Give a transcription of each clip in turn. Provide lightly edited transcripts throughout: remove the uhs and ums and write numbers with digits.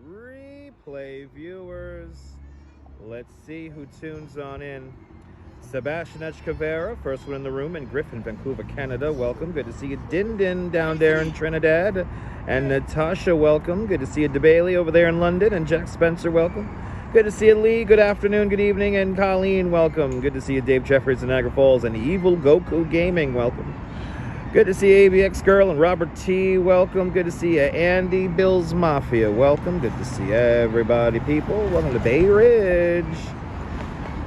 replay viewers. Let's see who tunes on in. Sebastian Echkavera, first one in the room, and Griffin, Vancouver, Canada, welcome. Good to see you. Din Din down there in Trinidad. And Natasha, welcome. Good to see you. DeBailey over there in London. And Jack Spencer, welcome. Good to see you, Lee. Good afternoon, good evening. And Colleen, welcome. Good to see you, Dave Jeffries in Niagara Falls. And Evil Goku Gaming, welcome. Good to see ABX Girl and Robert T, welcome. Good to see you, Andy Bills Mafia, welcome. Good to see everybody, people. Welcome to Bay Ridge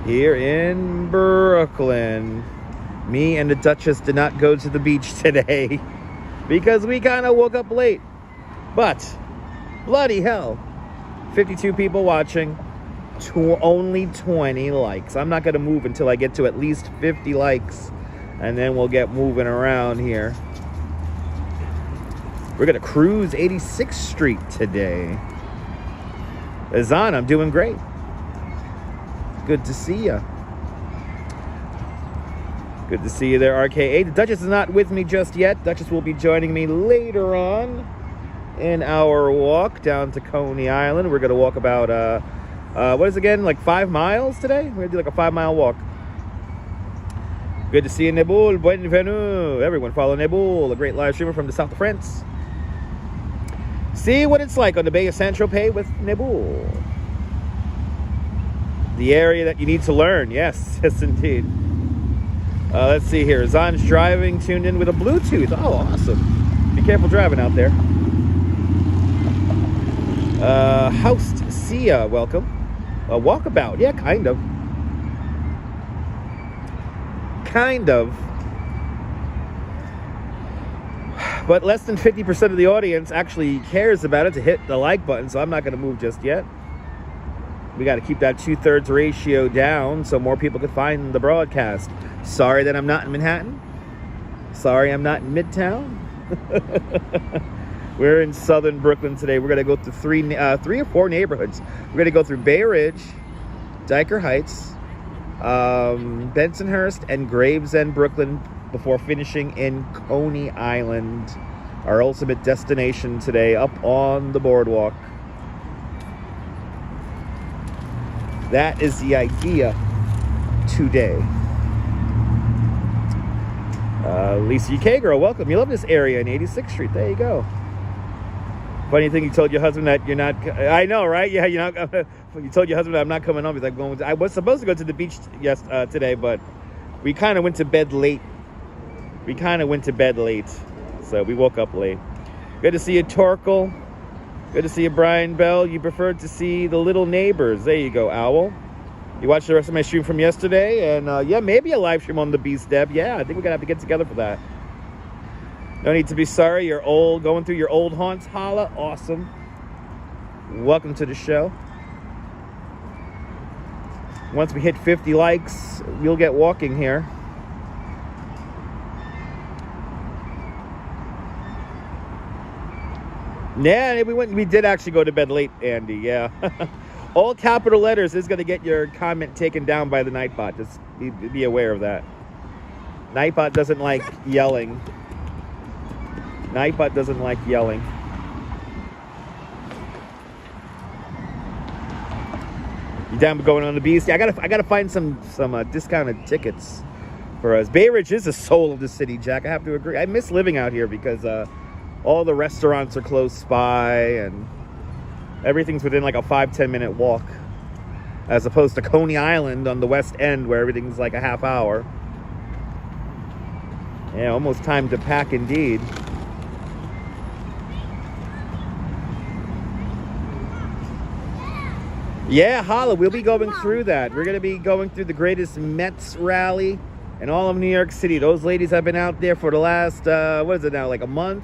here in Brooklyn. Me and the Duchess did not go to the beach today because we kind of woke up late. But, bloody hell, 52 people watching, only 20 likes. I'm not going to move until I get to at least 50 likes. And then we'll get moving around here. We're going to cruise 86th Street today. Azan, I'm doing great. Good to see you. Good to see you there, RK8. The Duchess is not with me just yet. Duchess will be joining me later on in our walk down to Coney Island. We're going to walk about, what is it again, like 5 miles today? We're going to do like a 5-mile walk. Good to see you, Nebul. Bienvenue. Everyone follow Nebul, a great live streamer from the south of France. See what it's like on the Bay of Saint-Tropez with Nebul. The area that you need to learn. Yes, yes, indeed. Let's see here. Zan's driving, tuned in with a Bluetooth. Oh, awesome. Be careful driving out there. Houst Sia, welcome. Walkabout. Yeah, kind of. Kind of. But less than 50% of the audience actually cares about it to hit the like button, so I'm not going to move just yet. We got to keep that 2/3 ratio down so more people could find the broadcast. Sorry that I'm not in Manhattan. Sorry I'm not in Midtown. We're in southern Brooklyn today. We're going to go through three or four neighborhoods. We're going to go through Bay Ridge, Dyer Heights, Bensonhurst, and Gravesend, Brooklyn, before finishing in Coney Island, our ultimate destination today, up on the boardwalk. That is the idea today. Lisa UK girl, welcome. You love this area in 86th Street. There you go. Funny thing, you told your husband that you're not. I know, right? Yeah, you're not. You told your husband that I'm not coming home. He's like, I was supposed to go to the beach today, but we kind of went to bed late. So we woke up late. Good to see you, Torkel. Good to see you, Brian Bell. You preferred to see the little neighbors. There you go, Owl. You watched the rest of my stream from yesterday, and yeah, maybe a live stream on the Beast Deb. Yeah, I think we're gonna have to get together for that. No need to be sorry. You're old, going through your old haunts. Holla, awesome. Welcome to the show. Once we hit 50 likes, we'll get walking here. Yeah, we did actually go to bed late, Andy, yeah. All capital letters is going to get your comment taken down by the Nightbot. Just be aware of that. Nightbot doesn't like yelling. Nightbot doesn't like yelling. You down with going on the Beast? Yeah, I gotta find some discounted tickets for us. Bay Ridge is the soul of the city, Jack. I have to agree. I miss living out here because all the restaurants are close by and everything's within like a 5-10 minute walk, as opposed to Coney Island on the West End where everything's like a half hour. Yeah, almost time to pack indeed. Yeah, holla, we'll be going through that. We're going to be going through the greatest Mets rally in all of New York City. Those ladies have been out there for the last, what is it now, like a month?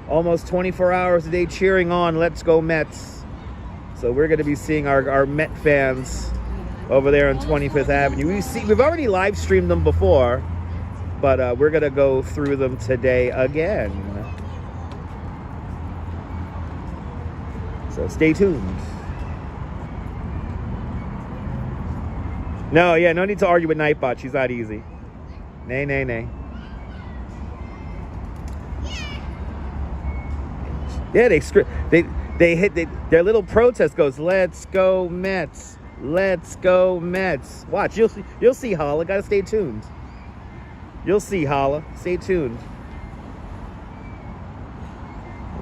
Almost 24 hours a day cheering on Let's Go Mets. So we're going to be seeing our Met fans over there on 25th Avenue. We've already live streamed them before, but we're going to go through them today again. So stay tuned. No, yeah, no need to argue with Nightbot. She's not easy. Nay, nay, nay. Yeah, their little protest goes, "Let's go Mets, let's go Mets." Watch, you'll see Holla. Gotta stay tuned. You'll see Holla. Stay tuned.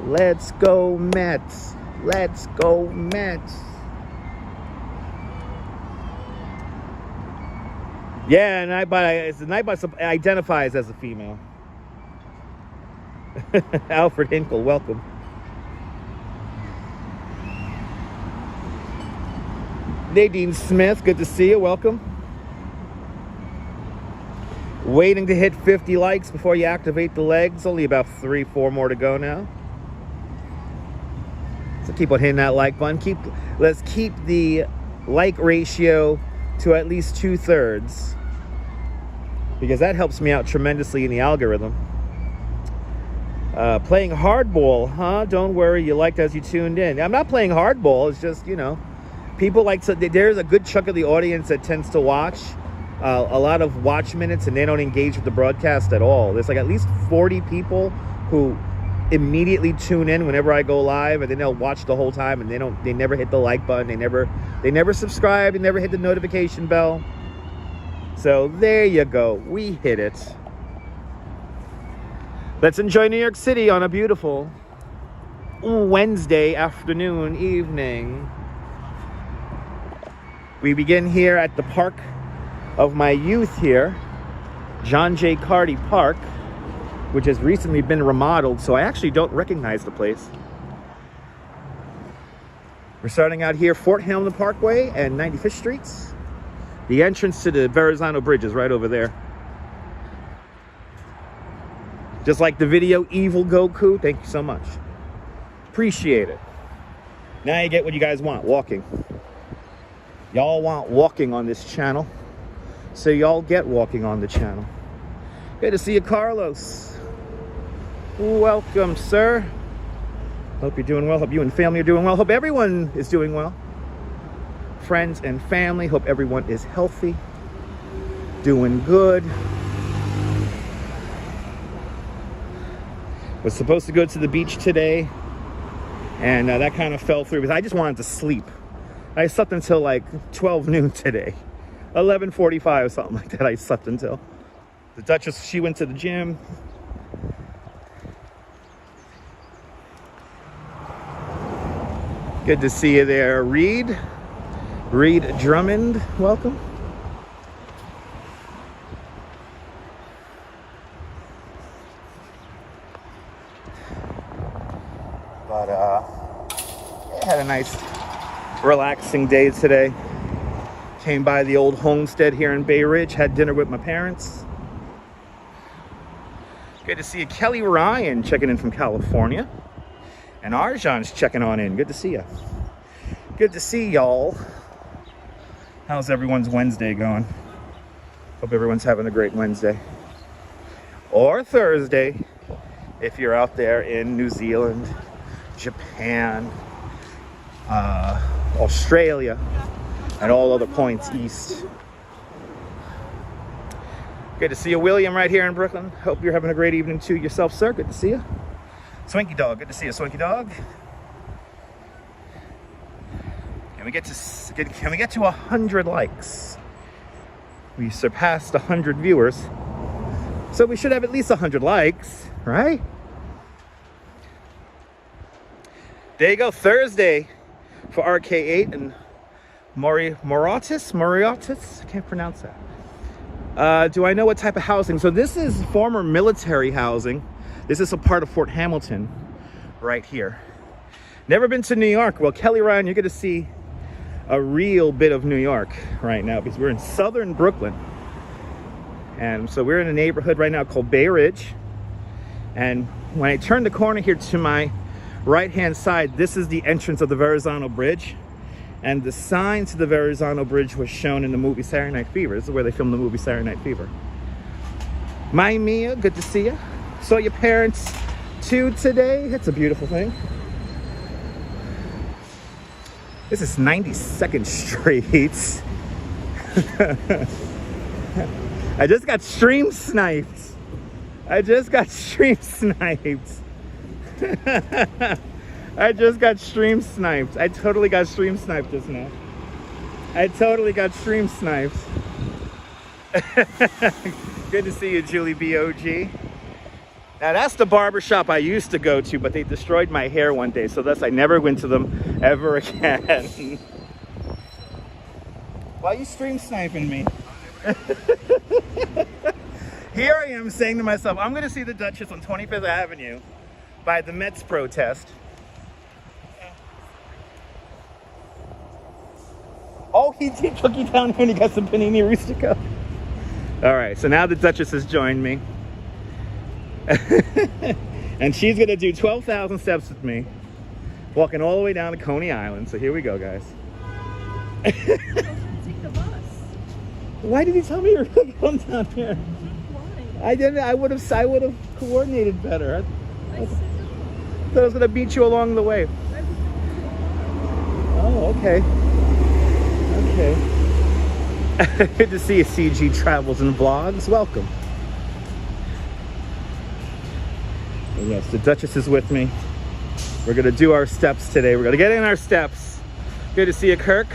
Let's go Mets, let's go Mets. Yeah, Nightbot identifies as a female. Alfred Hinkle, welcome. Nadine Smith, good to see you, welcome. Waiting to hit 50 likes before you activate the legs. Only about 3-4 more to go now. So keep on hitting that like button. Let's keep the like ratio to at least 2/3, because that helps me out tremendously in the algorithm. Playing hardball, huh? Don't worry, you liked as you tuned in. I'm not playing hardball. It's just, you know, people like to. There's a good chunk of the audience that tends to watch a lot of watch minutes, and they don't engage with the broadcast at all. There's like at least 40 people who immediately tune in whenever I go live, and then they'll watch the whole time, and they never hit the like button. They never subscribe. They never hit the notification bell. So there you go. We hit it. Let's enjoy New York City on a beautiful Wednesday afternoon, evening. We begin here at the park of my youth here, John J. Carty Park, which has recently been remodeled, so I actually don't recognize the place. We're starting out here, Fort Hamilton Parkway and 95th Streets. The entrance to the Verizon Bridge is right over there. Just like the video, Evil Goku, thank you so much. Appreciate it. Now you get what you guys want, walking. Y'all want walking on this channel, so y'all get walking on the channel. Good to see you, Carlos. Welcome, sir. Hope you're doing well. Hope you and family are doing well. Hope everyone is doing well. Friends and family, hope everyone is healthy, doing good. Was supposed to go to the beach today, and that kind of fell through because I just wanted to sleep. I slept until like 12 noon today. 11:45, something like that. I slept until. The Duchess, she went to the gym. Good to see you there, Reed Drummond, welcome. But had a nice relaxing day today. Came by the old homestead here in Bay Ridge, had dinner with my parents. Good to see you, Kelly Ryan checking in from California. And Arjan's checking on in. Good to see you. Good to see y'all. How's everyone's Wednesday going? Hope everyone's having a great Wednesday. Or Thursday, if you're out there in New Zealand, Japan, Australia, and all other points east. Good to see you, William, right here in Brooklyn. Hope you're having a great evening too yourself, sir. Good to see you. Swanky Dog, good to see you, Swanky Dog. Can we get to 100 likes? We surpassed 100 viewers, so we should have at least 100 likes, right? There you go, Thursday for RK8 and Mauritius, I can't pronounce that. Do I know what type of housing? So this is former military housing. This is a part of Fort Hamilton right here. Never been to New York. Well, Kelly Ryan, you're gonna see a real bit of New York right now because we're in southern Brooklyn. And so we're in a neighborhood right now called Bay Ridge. And when I turn the corner here to my right-hand side, this is the entrance of the Verizon Bridge. And the sign to the Verizon Bridge was shown in the movie Saturday Night Fever. This is where they filmed the movie Saturday Night Fever. My Mia, good to see you. Saw your parents too today. It's a beautiful thing. This is 92nd Street. I just got stream sniped. I just got stream sniped. I totally got stream sniped just now. I totally got stream sniped. Good to see you, Julie BOG. Now that's the barber shop I used to go to, but they destroyed my hair one day, so thus I never went to them ever again. Why are you stream sniping me? Here I am saying to myself, I'm gonna see the Duchess on 25th Avenue by the Mets protest. Oh, he took you down here and he got some panini rustico. All right, so now the Duchess has joined me. And she's gonna do 12,000 steps with me, walking all the way down to Coney Island. So here we go, guys. Take the bus. Why did he tell me you were gonna come down here? Why? I didn't. I would have coordinated better. I said I was gonna beat you along the way. Oh, okay. Okay. Good to see you, CG Travels and Vlogs. Welcome. Yes, the Duchess is with me. We're gonna do our steps today. We're gonna get in our steps. Good to see you, Kirk.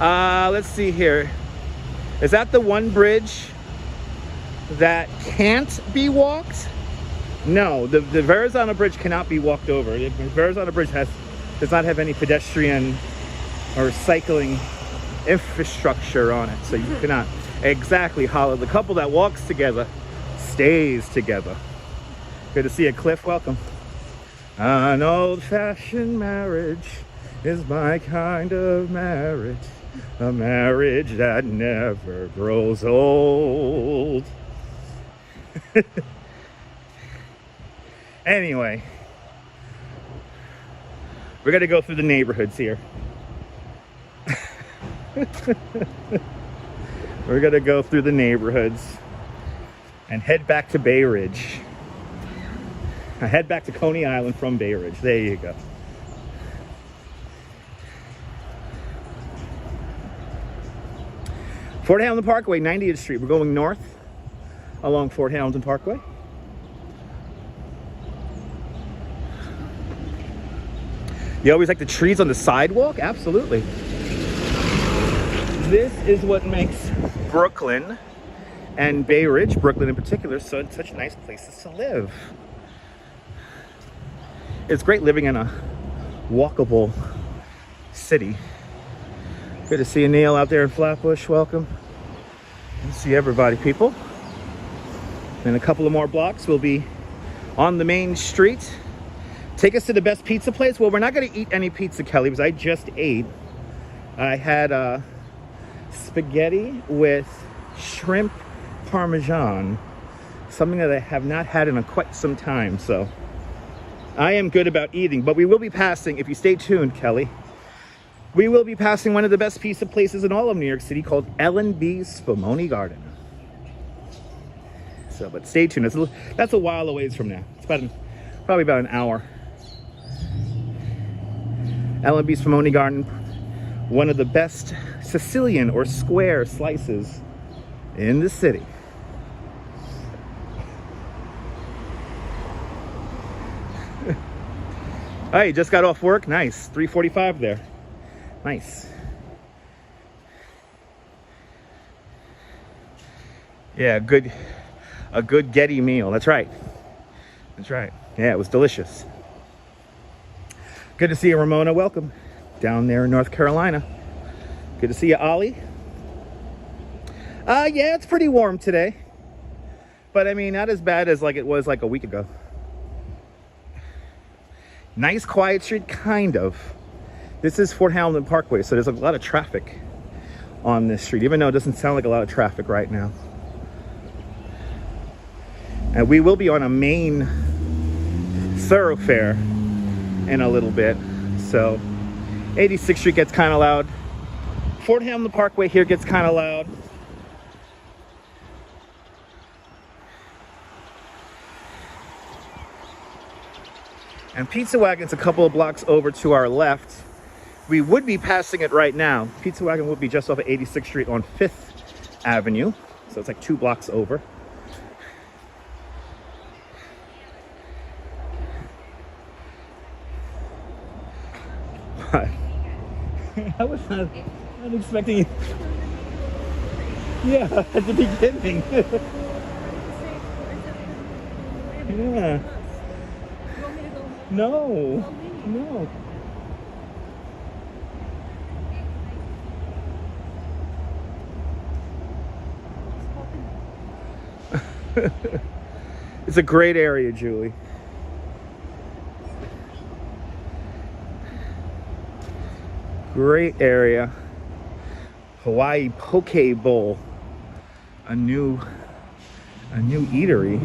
Let's see here. Is that the one bridge that can't be walked? No, the Verizon Bridge cannot be walked over. The Verizon Bridge does not have any pedestrian or cycling infrastructure on it, so you cannot. Exactly, Hollow. The couple that walks together stays together. Good to see you, Cliff. Welcome. An old-fashioned marriage is my kind of marriage. A marriage that never grows old. Anyway, we're gonna go through the neighborhoods here. We're gonna go through the neighborhoods and head back to Bay Ridge. I head back to Coney Island from Bay Ridge. There you go. Fort Hamilton Parkway, 90th Street. We're going north along Fort Hamilton Parkway. You always like the trees on the sidewalk? Absolutely. This is what makes Brooklyn and Bay Ridge, Brooklyn in particular, such nice places to live. It's great living in a walkable city. Good to see you, Neil, out there in Flatbush. Welcome. Good to see everybody, people. In a couple of more blocks, we'll be on the main street. Take us to the best pizza place. Well, we're not going to eat any pizza, Kelly, because I just ate. I had spaghetti with shrimp parmesan, something that I have not had in quite some time. So I am good about eating, but we will be passing, if you stay tuned, Kelly, we will be passing one of the best pizza places in all of New York City called L&B's Spumoni Garden. So, but stay tuned. That's a while away from now. It's probably about an hour. L&B's Spumoni Garden, one of the best Sicilian or square slices in the city. Oh, you just got off work? Nice. 3:45 there. Nice. Yeah, a good Getty meal. That's right. That's right. Yeah, it was delicious. Good to see you, Ramona. Welcome. Down there in North Carolina. Good to see you, Ollie. Yeah, it's pretty warm today. But I mean, not as bad as like it was like a week ago. Nice quiet street, kind of. This is Fort Hamilton Parkway, so there's a lot of traffic on this street, even though it doesn't sound like a lot of traffic right now. And we will be on a main thoroughfare in a little bit. So 86th Street gets kind of loud. Fort Hamilton Parkway here gets kind of loud. And Pizza Wagon's a couple of blocks over to our left. We would be passing it right now. Pizza Wagon would be just off of 86th Street on 5th Avenue. So it's like 2 blocks over. I was not expecting it. Yeah, at the beginning. Yeah. No. No. It's a great area, Julie. Great area. Hawaii Poke Bowl. A new eatery.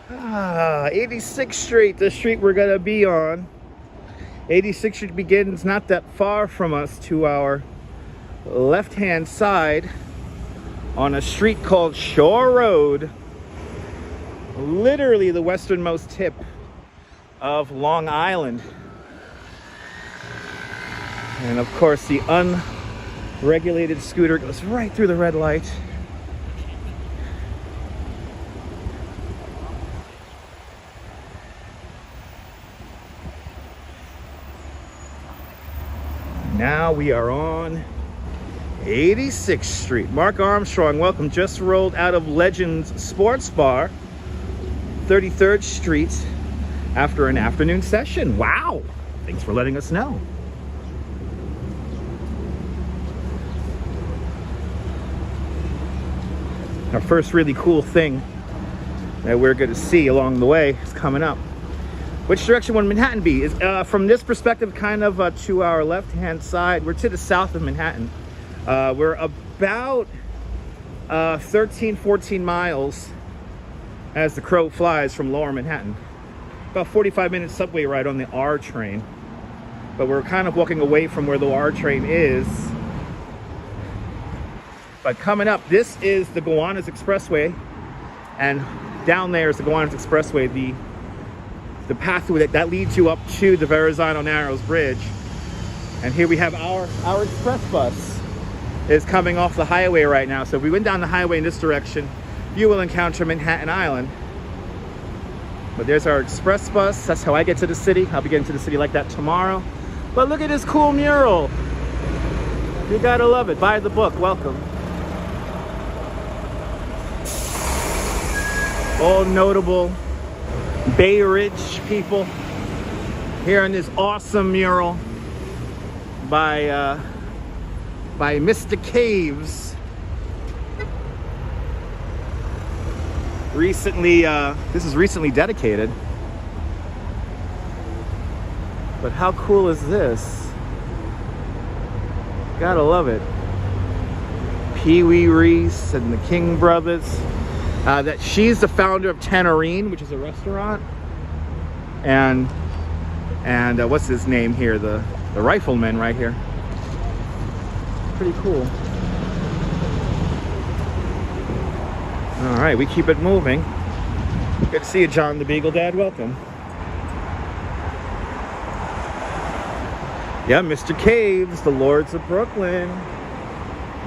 Ah, 86th Street, the street we're gonna be on. 86th Street begins not that far from us to our left-hand side on a street called Shore Road. Literally the westernmost tip of Long Island. And of course the unregulated scooter goes right through the red light. Now we are on 86th Street. Mark Armstrong, welcome. Just rolled out of Legends Sports Bar, 33rd Street, after an afternoon session. Wow, thanks for letting us know. Our first really cool thing that we're going to see along the way is coming up. Which direction would Manhattan be? Is from this perspective, kind of to our left-hand side. We're to the south of Manhattan. We're about 13, 14 miles as the crow flies from lower Manhattan. About 45-minute subway ride on the R train. But we're kind of walking away from where the R train is. But coming up, this is the Gowanus Expressway. And down there is the Gowanus Expressway, the pathway that leads you up to the Verizon Narrows Bridge. And here we have our express bus is coming off the highway right now. So if we went down the highway in this direction, you will encounter Manhattan Island. But there's our express bus. That's how I get to the city. I'll be getting to the city like that tomorrow. But look at this cool mural. You gotta love it. Buy the book. Welcome. All notable Bay Ridge people here in this awesome mural by Mr. Caves. Recently, this is recently dedicated. But how cool is this? Gotta love it. Pee Wee Reese and the King brothers. That she's the founder of Tannerine, which is a restaurant, and what's his name here? The rifleman right here. Pretty cool. All right, we keep it moving. Good to see you, John the Beagle Dad. Welcome. Yeah, Mr. Caves, the Lords of Brooklyn.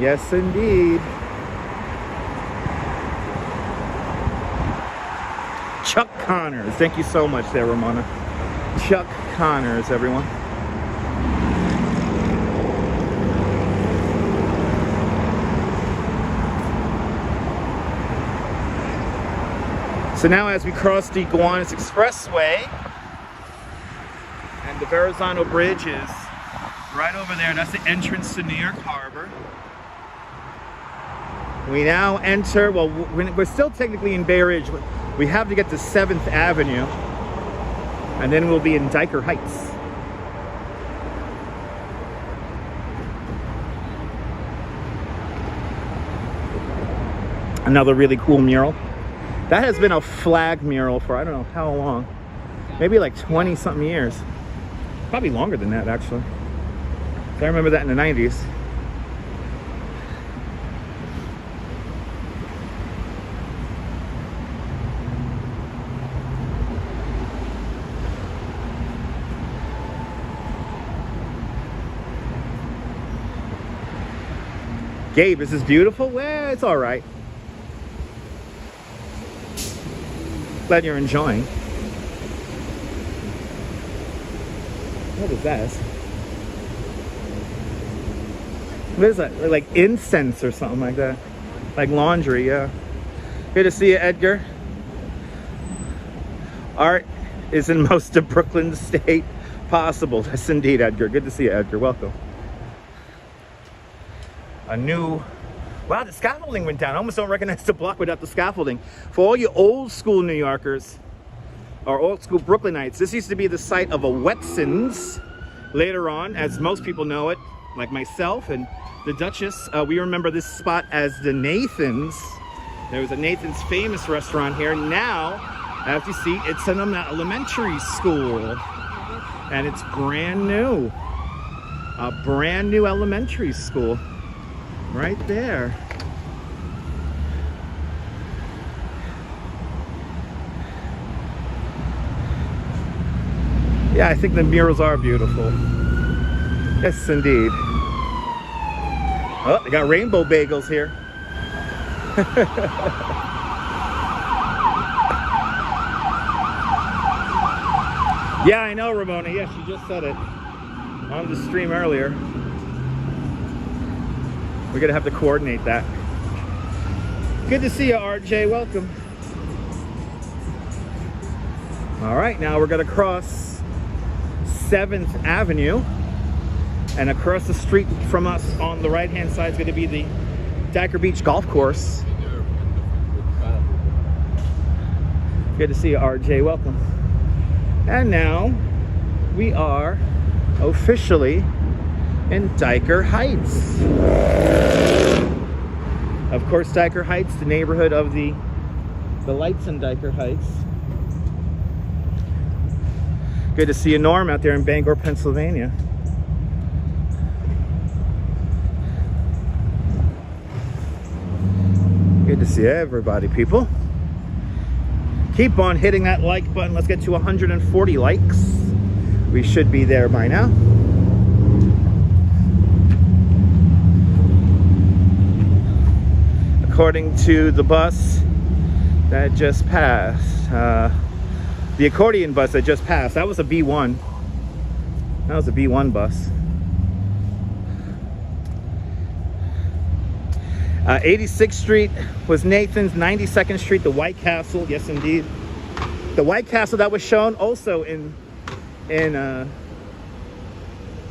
Yes, indeed. Chuck Connors. Thank you so much there, Ramona. Chuck Connors, everyone. So now as we cross the Gowanus Expressway, and the Verrazano Bridge is right over there. That's the entrance to New York Harbor. We now enter, well, we're still technically in Bay Ridge. We have to get to 7th Avenue, and then we'll be in Dyer Heights. Another really cool mural. That has been a flag mural for I don't know how long. Maybe like 20 something years. Probably longer than that, actually. I remember that in the 90s. Gabe, is this beautiful? Well, it's all right. Glad you're enjoying. What is that? What is that? Like incense or something like that? Like laundry, yeah. Good to see you, Edgar. Art is in most of Brooklyn state possible. Yes, indeed, Edgar. Good to see you, Edgar. Welcome. A new... Wow, the scaffolding went down. I almost don't recognize the block without the scaffolding. For all you old school New Yorkers, or old school Brooklynites, this used to be the site of a Wetson's. Later on, as most people know it, like myself and the Duchess, we remember this spot as the Nathan's. There was a Nathan's famous restaurant here. Now, as you see, it's an elementary school. And it's brand new. A brand new elementary school. Right there. Yeah, I think the murals are beautiful. Yes, indeed. Oh, they got rainbow bagels here. Yeah, I know, Ramona. Yeah, she just said it on the stream earlier. We're gonna have to coordinate that. Good to see you, RJ. Welcome. All right, now we're gonna cross 7th Avenue, and across the street from us on the right-hand side is gonna be the Dyer Beach Golf Course. Good to see you, RJ. Welcome. And now we are officially in Dyer Heights. Of course, Dyer Heights, the neighborhood of the lights in Dyer Heights. Good to see you, Norm, out there in Bangor, Pennsylvania. Good to see everybody, people. Keep on hitting that like button. Let's get to 140 likes. We should be there by now. According to the bus that just passed, the accordion bus that just passed, that was a B1. That was a B1 bus. 86th Street was Nathan's, 92nd Street, the White Castle, yes indeed. The White Castle that was shown also in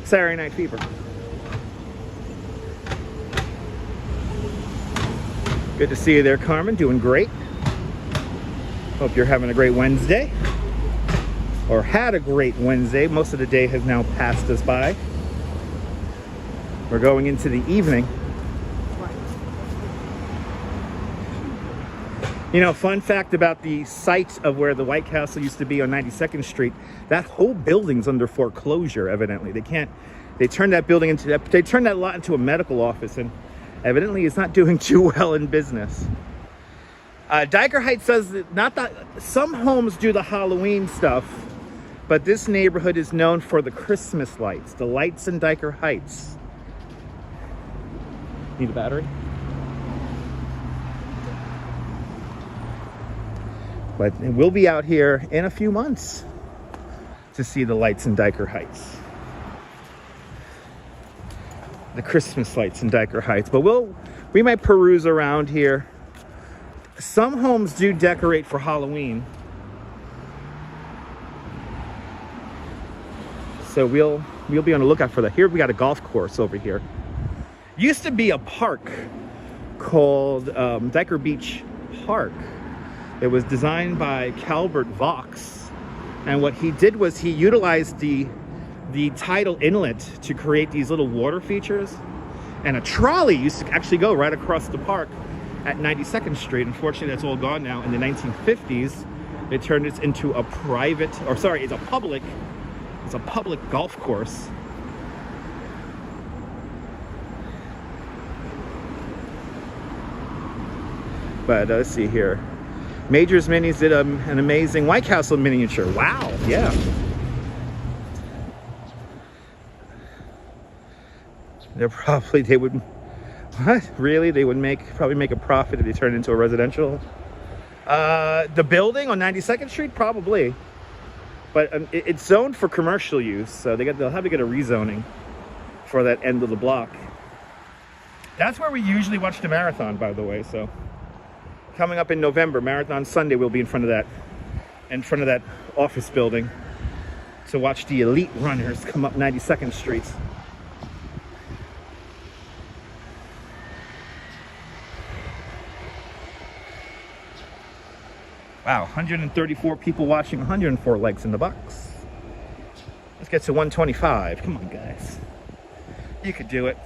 Saturday Night Fever. Good to see you there, Carmen, doing great. Hope you're having a great Wednesday, or had a great Wednesday. Most of the day has now passed us by. We're going into the evening. You know, fun fact about the site of where the White Castle used to be on 92nd Street, that whole building's under foreclosure, evidently. They turned that building into, they turned that lot into a medical office, and evidently it's not doing too well in business. Dyer Heights says that not that some homes do the Halloween stuff, but this neighborhood is known for the Christmas lights, the lights in Dyer Heights. Need a battery? But we'll be out here in a few months to see the lights in Dyer Heights. The Christmas lights in Dyer Heights. But we might peruse around here. Some homes do decorate for Halloween. So we'll be on the lookout for that. Here we got a golf course over here. Used to be a park called Dyer Beach Park. It was designed by Calvert Vaux, and what he did was he utilized the tidal inlet to create these little water features, and a trolley used to actually go right across the park at 92nd Street. Unfortunately, that's all gone now. In the 1950s, they turned it into a private, or sorry, it's a public golf course. But let's see here. Majors Minis did an amazing White Castle miniature. Wow, yeah. They would What? Really? They would probably make a profit if they turned it into a residential? The building on 92nd Street? Probably. But it's zoned for commercial use, so they'll have to get a rezoning for that end of the block. That's where we usually watch the marathon, by the way. So coming up in November, Marathon Sunday, we'll be in front of that office building to watch the elite runners come up 92nd Street. Wow, 134 people watching, 104 likes in the box. Let's get to 125. Come on, guys. You could do it.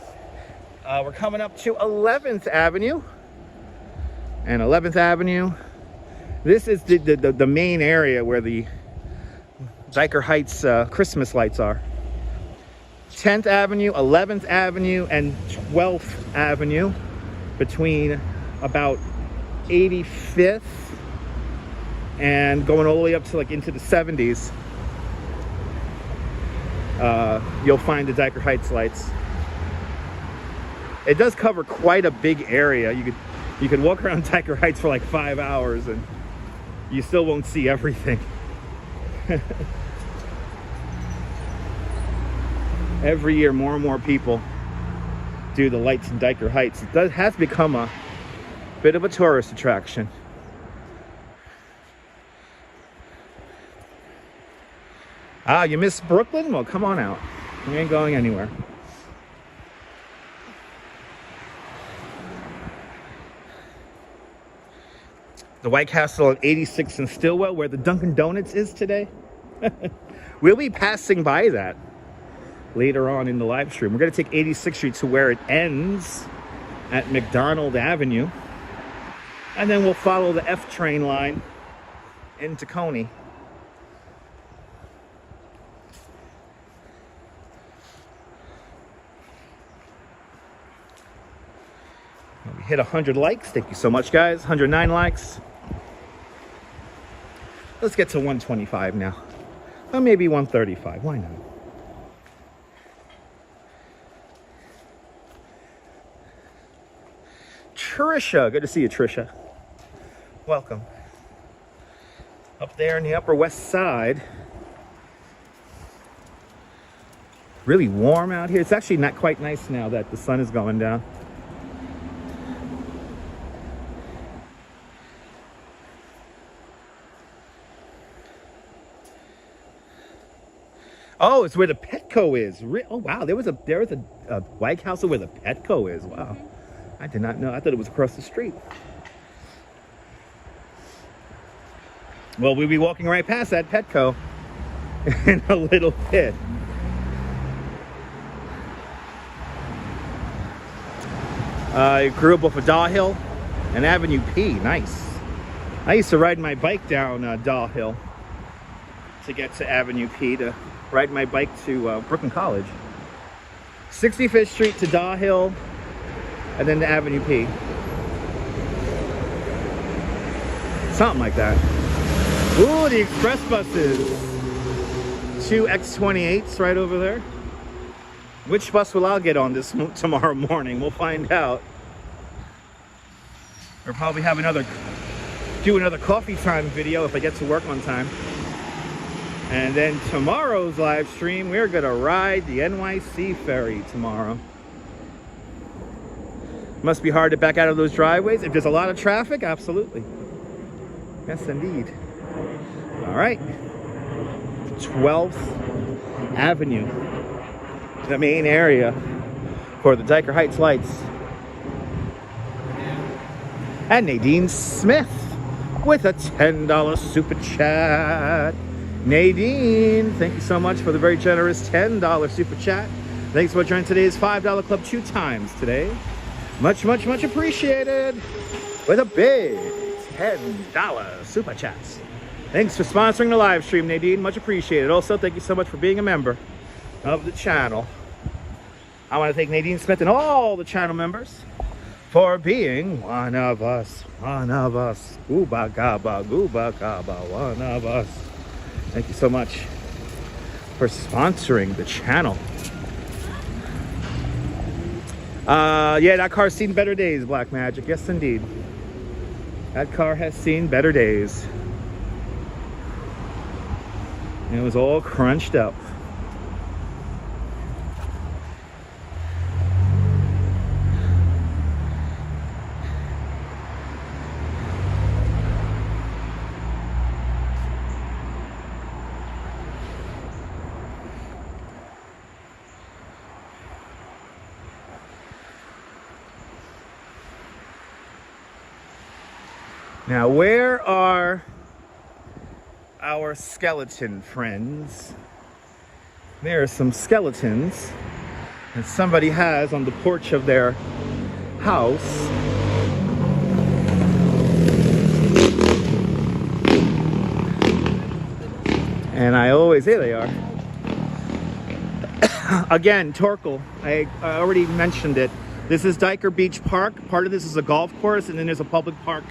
We're coming up to 11th Avenue. And 11th Avenue, this is the main area where the Dyer Heights Christmas lights are. 10th Avenue, 11th Avenue, and 12th Avenue, between about 85th and going all the way up to like into the 70s, you'll find the Dyer Heights lights. It does cover quite a big area. You could walk around Dyer Heights for like 5 hours and you still won't see everything. Every year, more and more people do the lights in Dyer Heights. It has become a bit of a tourist attraction. Ah, you miss Brooklyn? Well, come on out. We ain't going anywhere. The White Castle on 86th and Stillwell, where the Dunkin' Donuts is today. We'll be passing by that later on in the live stream. We're going to take 86th Street to where it ends at McDonald Avenue. And then we'll follow the F train line into Coney. We hit 100 likes. Thank you so much, guys. 109 likes. Let's get to 125 now. Or maybe 135. Why not? Trisha. Good to see you, Trisha. Welcome. Up there in the Upper West Side. Really warm out here. It's actually not quite nice now that the sun is going down. Oh, it's where the Petco is. Oh, wow. There was a White Castle where the Petco is. Wow. I did not know. I thought it was across the street. Well, we'll be walking right past that Petco in a little bit. I grew up off of Daw Hill and Avenue P. Nice. I used to ride my bike down Daw Hill to get to Avenue P to ride my bike to Brooklyn College. 65th Street to Daw Hill, and then to Avenue P. Something like that. Ooh, the express buses. 2 X28s right over there. Which bus will I get on this tomorrow morning? We'll find out. We'll probably have do another coffee time video if I get to work on time. And then tomorrow's live stream, we're gonna ride the NYC ferry tomorrow. Must be hard to back out of those driveways. If there's a lot of traffic, absolutely. Yes, indeed. All right. 12th Avenue, the main area for the Dyer Heights lights. And Nadine Smith with a $10 super chat. Nadine, thank you so much for the very generous $10 super chat. Thanks for joining today's $5 club 2 times today. Much, much, much appreciated. With a big $10 super chats. Thanks for sponsoring the live stream, Nadine. Much appreciated. Also, thank you so much for being a member of the channel. I want to thank Nadine Smith and all the channel members for being one of us. One of us. Gooba gaba, one of us. Thank you so much for sponsoring the channel. Yeah, that car's seen better days, Black Magic. Yes, indeed. That car has seen better days. And it was all crunched up. Now, where are our skeleton friends? There are some skeletons that somebody has on the porch of their house. And I always, here they are. Again, Torkel, I already mentioned it. This is Dyer Beach Park. Part of this is a golf course, and then there's a public park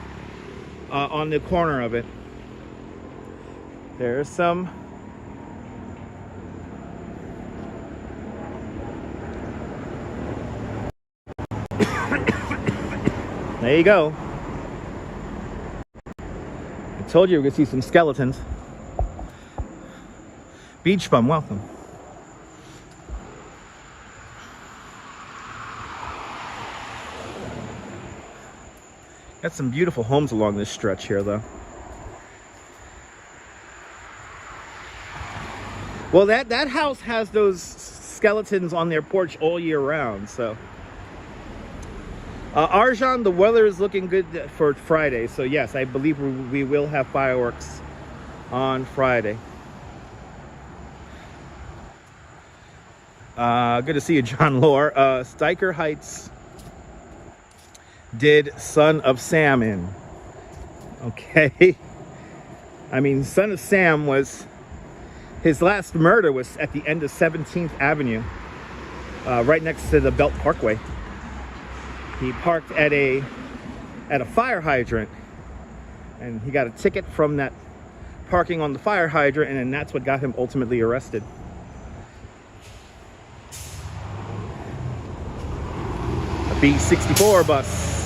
on the corner of it. There's some there you go. I told you we're gonna see some skeletons. Beach bum, welcome. Got some beautiful homes along this stretch here, though. Well, that house has those skeletons on their porch all year round, so. Arjan, the weather is looking good for Friday, so yes, I believe we will have fireworks on Friday. Good to see you, John Lore. Dyer Heights did Son of Sam in. Okay. I mean, Son of Sam was, his last murder was at the end of 17th Avenue, right next to the Belt Parkway. He parked at a fire hydrant, and he got a ticket from that parking on the fire hydrant, and then that's what got him ultimately arrested. A B-64 bus.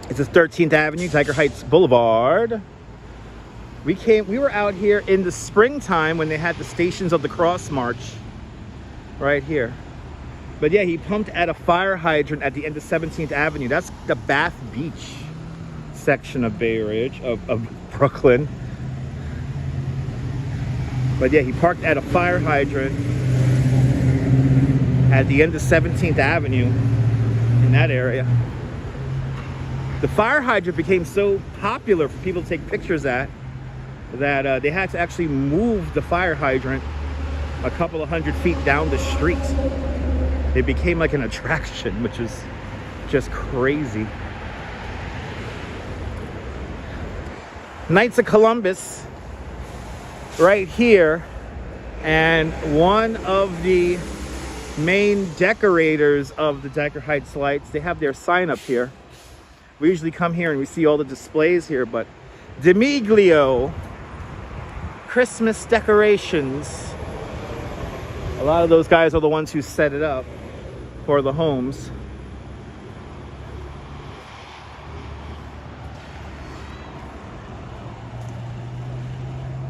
This is 13th Avenue, Dyer Heights Boulevard. We were out here in the springtime when they had the Stations of the Cross March right here. But yeah, he pumped at a fire hydrant at the end of 17th Avenue. That's the Bath Beach section of Bay Ridge, of Brooklyn. But yeah, he parked at a fire hydrant at the end of 17th Avenue in that area. The fire hydrant became so popular for people to take pictures at that they had to actually move the fire hydrant a couple of 100 feet down the street. It became like an attraction, which is just crazy. Knights of Columbus right here, and one of the main decorators of the Dyer Heights lights, they have their sign up here. We usually come here and we see all the displays here, but Demiglio Christmas decorations. A lot of those guys are the ones who set it up for the homes.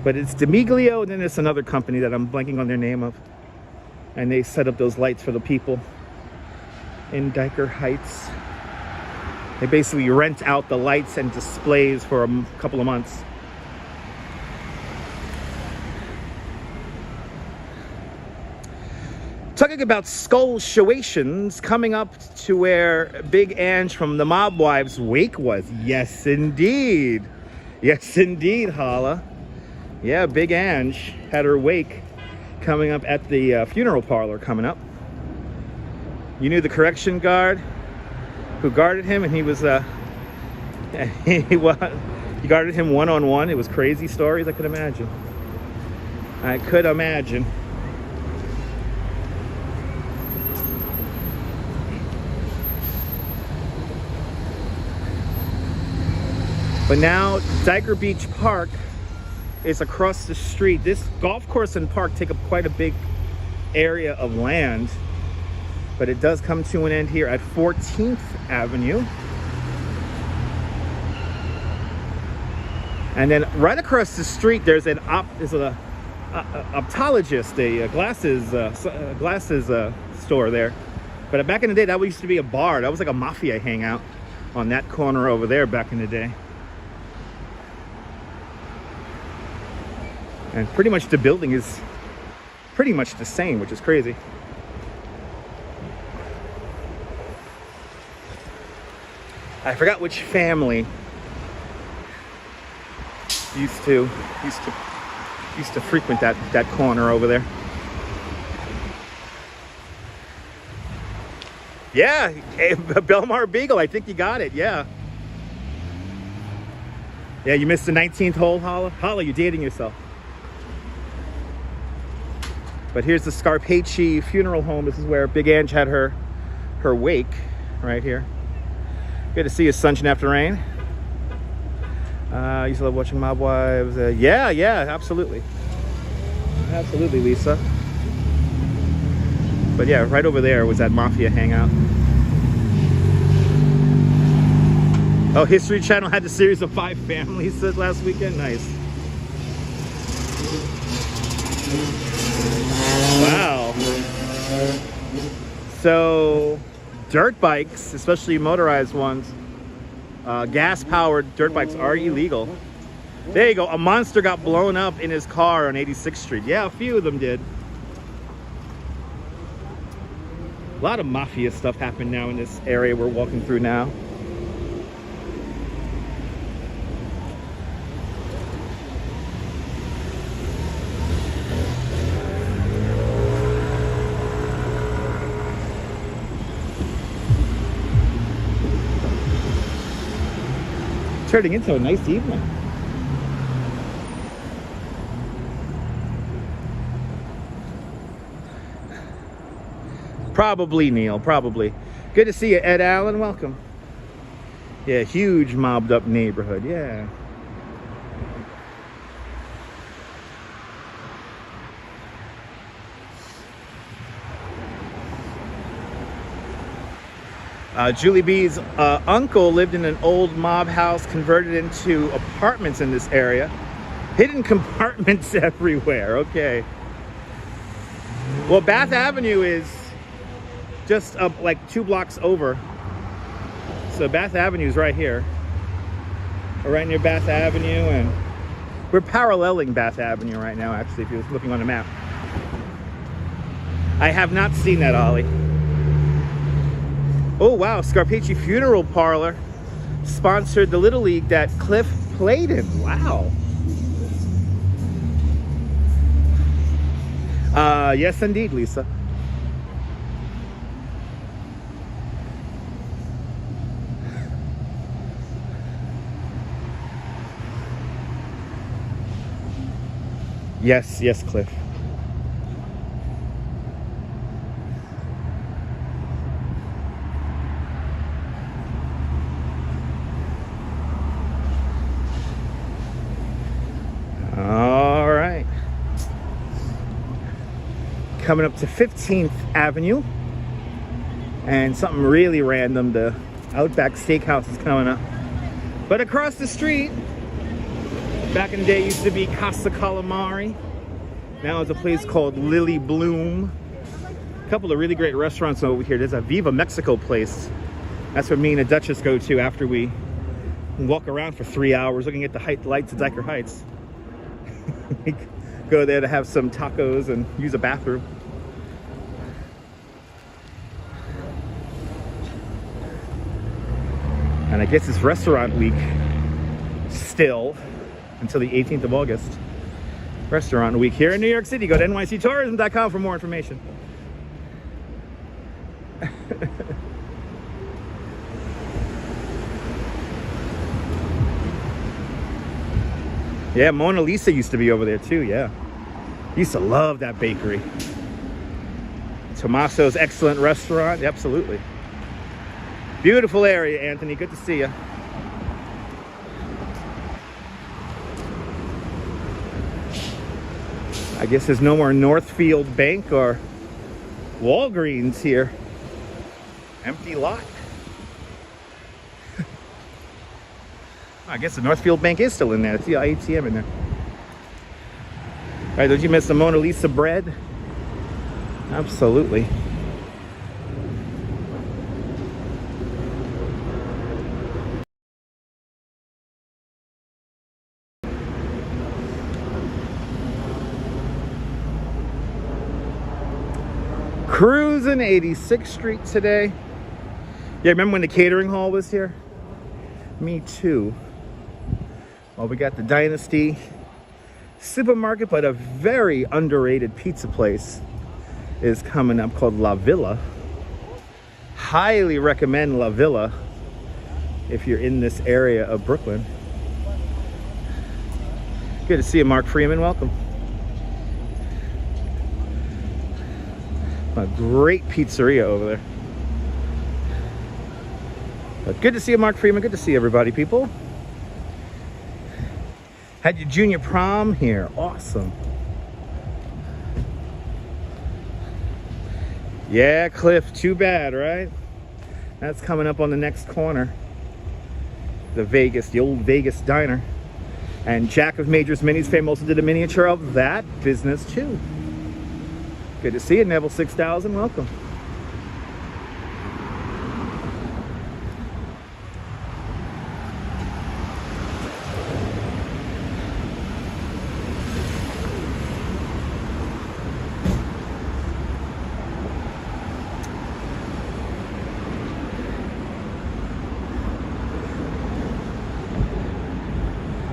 But it's Demiglio, and then there's another company that I'm blanking on their name of. And they set up those lights for the people in Dyer Heights. They basically rent out the lights and displays for a couple of months. Talking about skull situations, coming up to where Big Ange from the Mob Wives' wake was. Yes, indeed. Yes, indeed, Hala. Yeah, Big Ange had her wake coming up at the funeral parlor coming up. You knew the correction guard who guarded him, and he was he guarded him one-on-one. It was crazy stories. I could imagine. I could imagine. But now Diker Beach Park is across the street. This golf course and park take up quite a big area of land, but it does come to an end here at 14th Avenue. And then right across the street, there's an optometrist, a glasses store there. But back in the day, that used to be a bar. That was like a mafia hangout on that corner over there back in the day. And pretty much the building is pretty much the same, which is crazy. I forgot which family used to frequent that corner over there. Yeah, Belmar Beagle, I think you got it, yeah. Yeah, you missed the 19th hole, Holla. Holla, you're dating yourself. But here's the Scarpacci Funeral Home. This is where Big Ange had her wake, right here. Good to see you, Sunshine After Rain. I used to love watching Mob Wives. Yeah, absolutely. Absolutely, Lisa. But yeah, right over there was that Mafia hangout. Oh, History Channel had the series of 5 families last weekend. Nice. Wow. So, dirt bikes, especially motorized ones, gas-powered dirt bikes are illegal. There you go. A monster got blown up in his car on 86th Street. Yeah, a few of them did. A lot of mafia stuff happened now in this area we're walking through now. Turning into a nice evening. Probably, Neil, probably. Good to see you, Ed Allen. Welcome. Yeah, huge mobbed up neighborhood. Yeah. Julie B's uncle lived in an old mob house converted into apartments in this area. Hidden compartments everywhere. Okay. Well, Bath Avenue is just up like 2 blocks over. So Bath Avenue is right here. We're right near Bath Avenue, and we're paralleling Bath Avenue right now, actually, if you're looking on the map. I have not seen that, Ollie. Oh, wow. Scarpacci Funeral Parlor sponsored the Little League that Cliff played in. Wow. Yes, indeed, Lisa. Yes, Cliff. All right. Coming up to 15th Avenue. And something really random, the Outback Steakhouse is coming up. But across the street, back in the day, used to be Casa Calamari. Now it's a place called Lily Bloom. A couple of really great restaurants over here. There's a Viva Mexico place. That's where me and the Duchess go to after we walk around for 3 hours looking at the lights of Dyer Heights. We go there to have some tacos and use a bathroom. And I guess it's restaurant week still until the 18th of August. Restaurant week here in New York City. Go to nyctourism.com for more information. Yeah, Mona Lisa used to be over there too, yeah. Used to love that bakery. Tommaso's excellent restaurant, absolutely. Beautiful area, Anthony, good to see you. I guess there's no more Northfield Bank or Walgreens here. Empty lot. I guess the Northfield Bank is still in there. It's the ATM in there. All right, did you miss the Mona Lisa bread? Absolutely. Cruising 86th Street today. Yeah, remember when the catering hall was here? Me too. Well, we got the Dynasty supermarket, but a very underrated pizza place is coming up called La Villa. Highly recommend La Villa if you're in this area of Brooklyn. Good to see you, Mark Freeman. Welcome. A great pizzeria over there. But good to see you, Mark Freeman. Good to see everybody, people. Had your junior prom here. Awesome. Yeah, Cliff, too bad, right? That's coming up on the next corner. The old Vegas diner. And Jack of Majors Minis fame also did a miniature of that business too. Good to see you, Neville 6000. Welcome.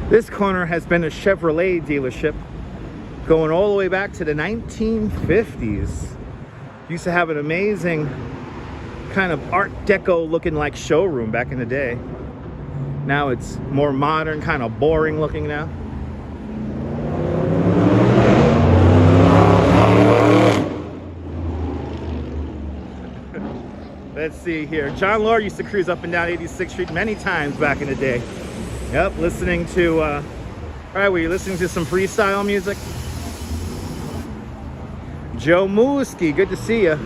This corner has been a Chevrolet dealership going all the way back to the 1950s. Used to have an amazing kind of Art Deco looking like showroom back in the day. Now it's more modern, kind of boring looking now. Let's see here. John Law used to cruise up and down 86th Street many times back in the day. Yep, listening to, all right, were you listening to some freestyle music? Joe Mooski, good to see you.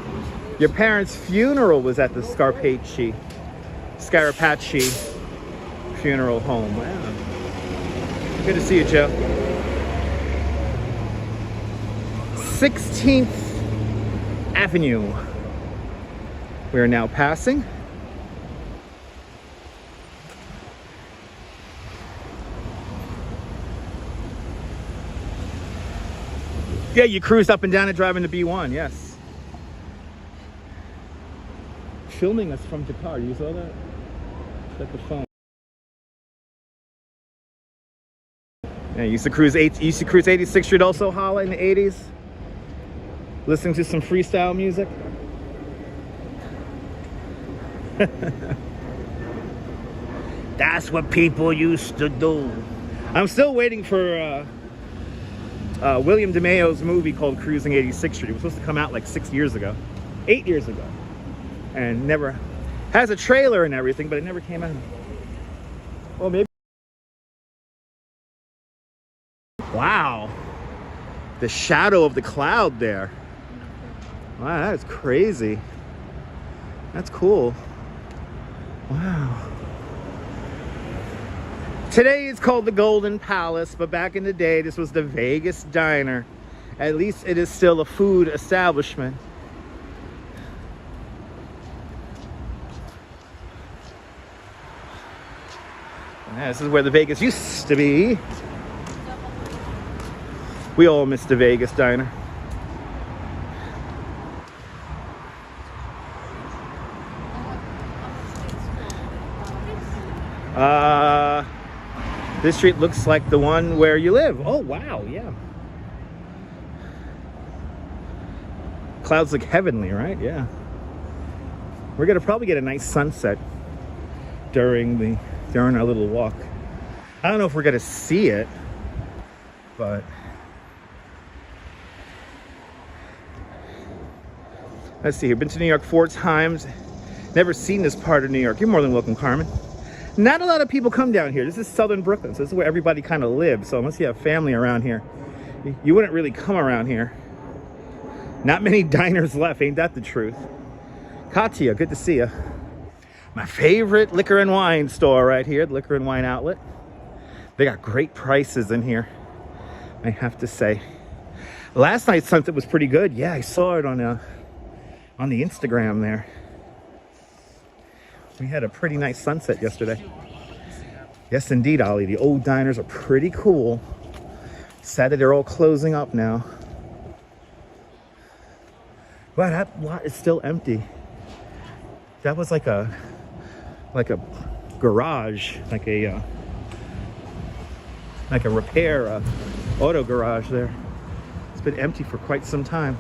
Your parents' funeral was at the Scarpacci funeral home. Wow. Good to see you, Joe. 16th Avenue. We are now passing. Yeah, you cruised up and down and driving the B1, yes. Filming us from Jakarta, you saw that? At the phone. Yeah, you used to cruise 86th Street also, Hala, in the 80s. Listening to some freestyle music. That's what people used to do. I'm still waiting for William DeMayo's movie called Cruising 86th Street. It was supposed to come out like 8 years ago, and never has a trailer and everything, but it never came out. Well, maybe. Wow, the shadow of the cloud there. Wow, that is crazy. That's cool. Wow. Today it's called the Golden Palace, but back in the day, this was the Vegas Diner. At least it is still a food establishment. Yeah, this is where the Vegas used to be. We all miss the Vegas Diner. This street looks like the one where you live. Oh, wow, yeah. Clouds look heavenly, right? Yeah. We're gonna probably get a nice sunset during our little walk. I don't know if we're gonna see it, but let's see here. Been to New York 4 times. Never seen this part of New York. You're more than welcome, Carmen. Not a lot of people come down here. This is southern Brooklyn, so this is where everybody kind of lives. So unless you have family around here, You wouldn't really come around here. Not many diners left, ain't that the truth? Katya, good to see you. My favorite liquor and wine store right here, the Liquor and Wine Outlet. They got great prices in here, I have to say. Last night's sunset was pretty good. Yeah, I saw it on the Instagram there. We had a pretty nice sunset yesterday. Yes, indeed, Ollie. The old diners are pretty cool. Sad that they're all closing up now. Wow, that lot is still empty. That was like a garage, like a repair auto garage there. It's been empty for quite some time.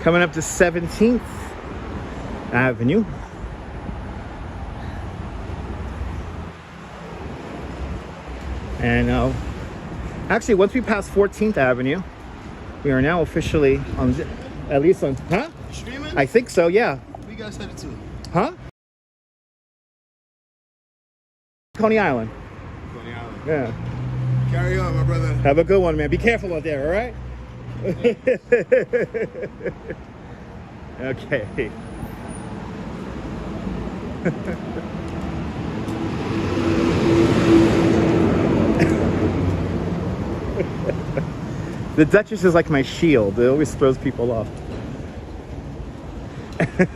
Coming up to 17th Avenue. And actually, once we pass 14th Avenue, we are now officially on, at least on, huh? Streaming? I think so, yeah. Where you guys headed to? Huh? Coney Island. Coney Island. Yeah. Carry on, my brother. Have a good one, man. Be careful out there, all right? Okay. The Duchess is like my shield. It always throws people off.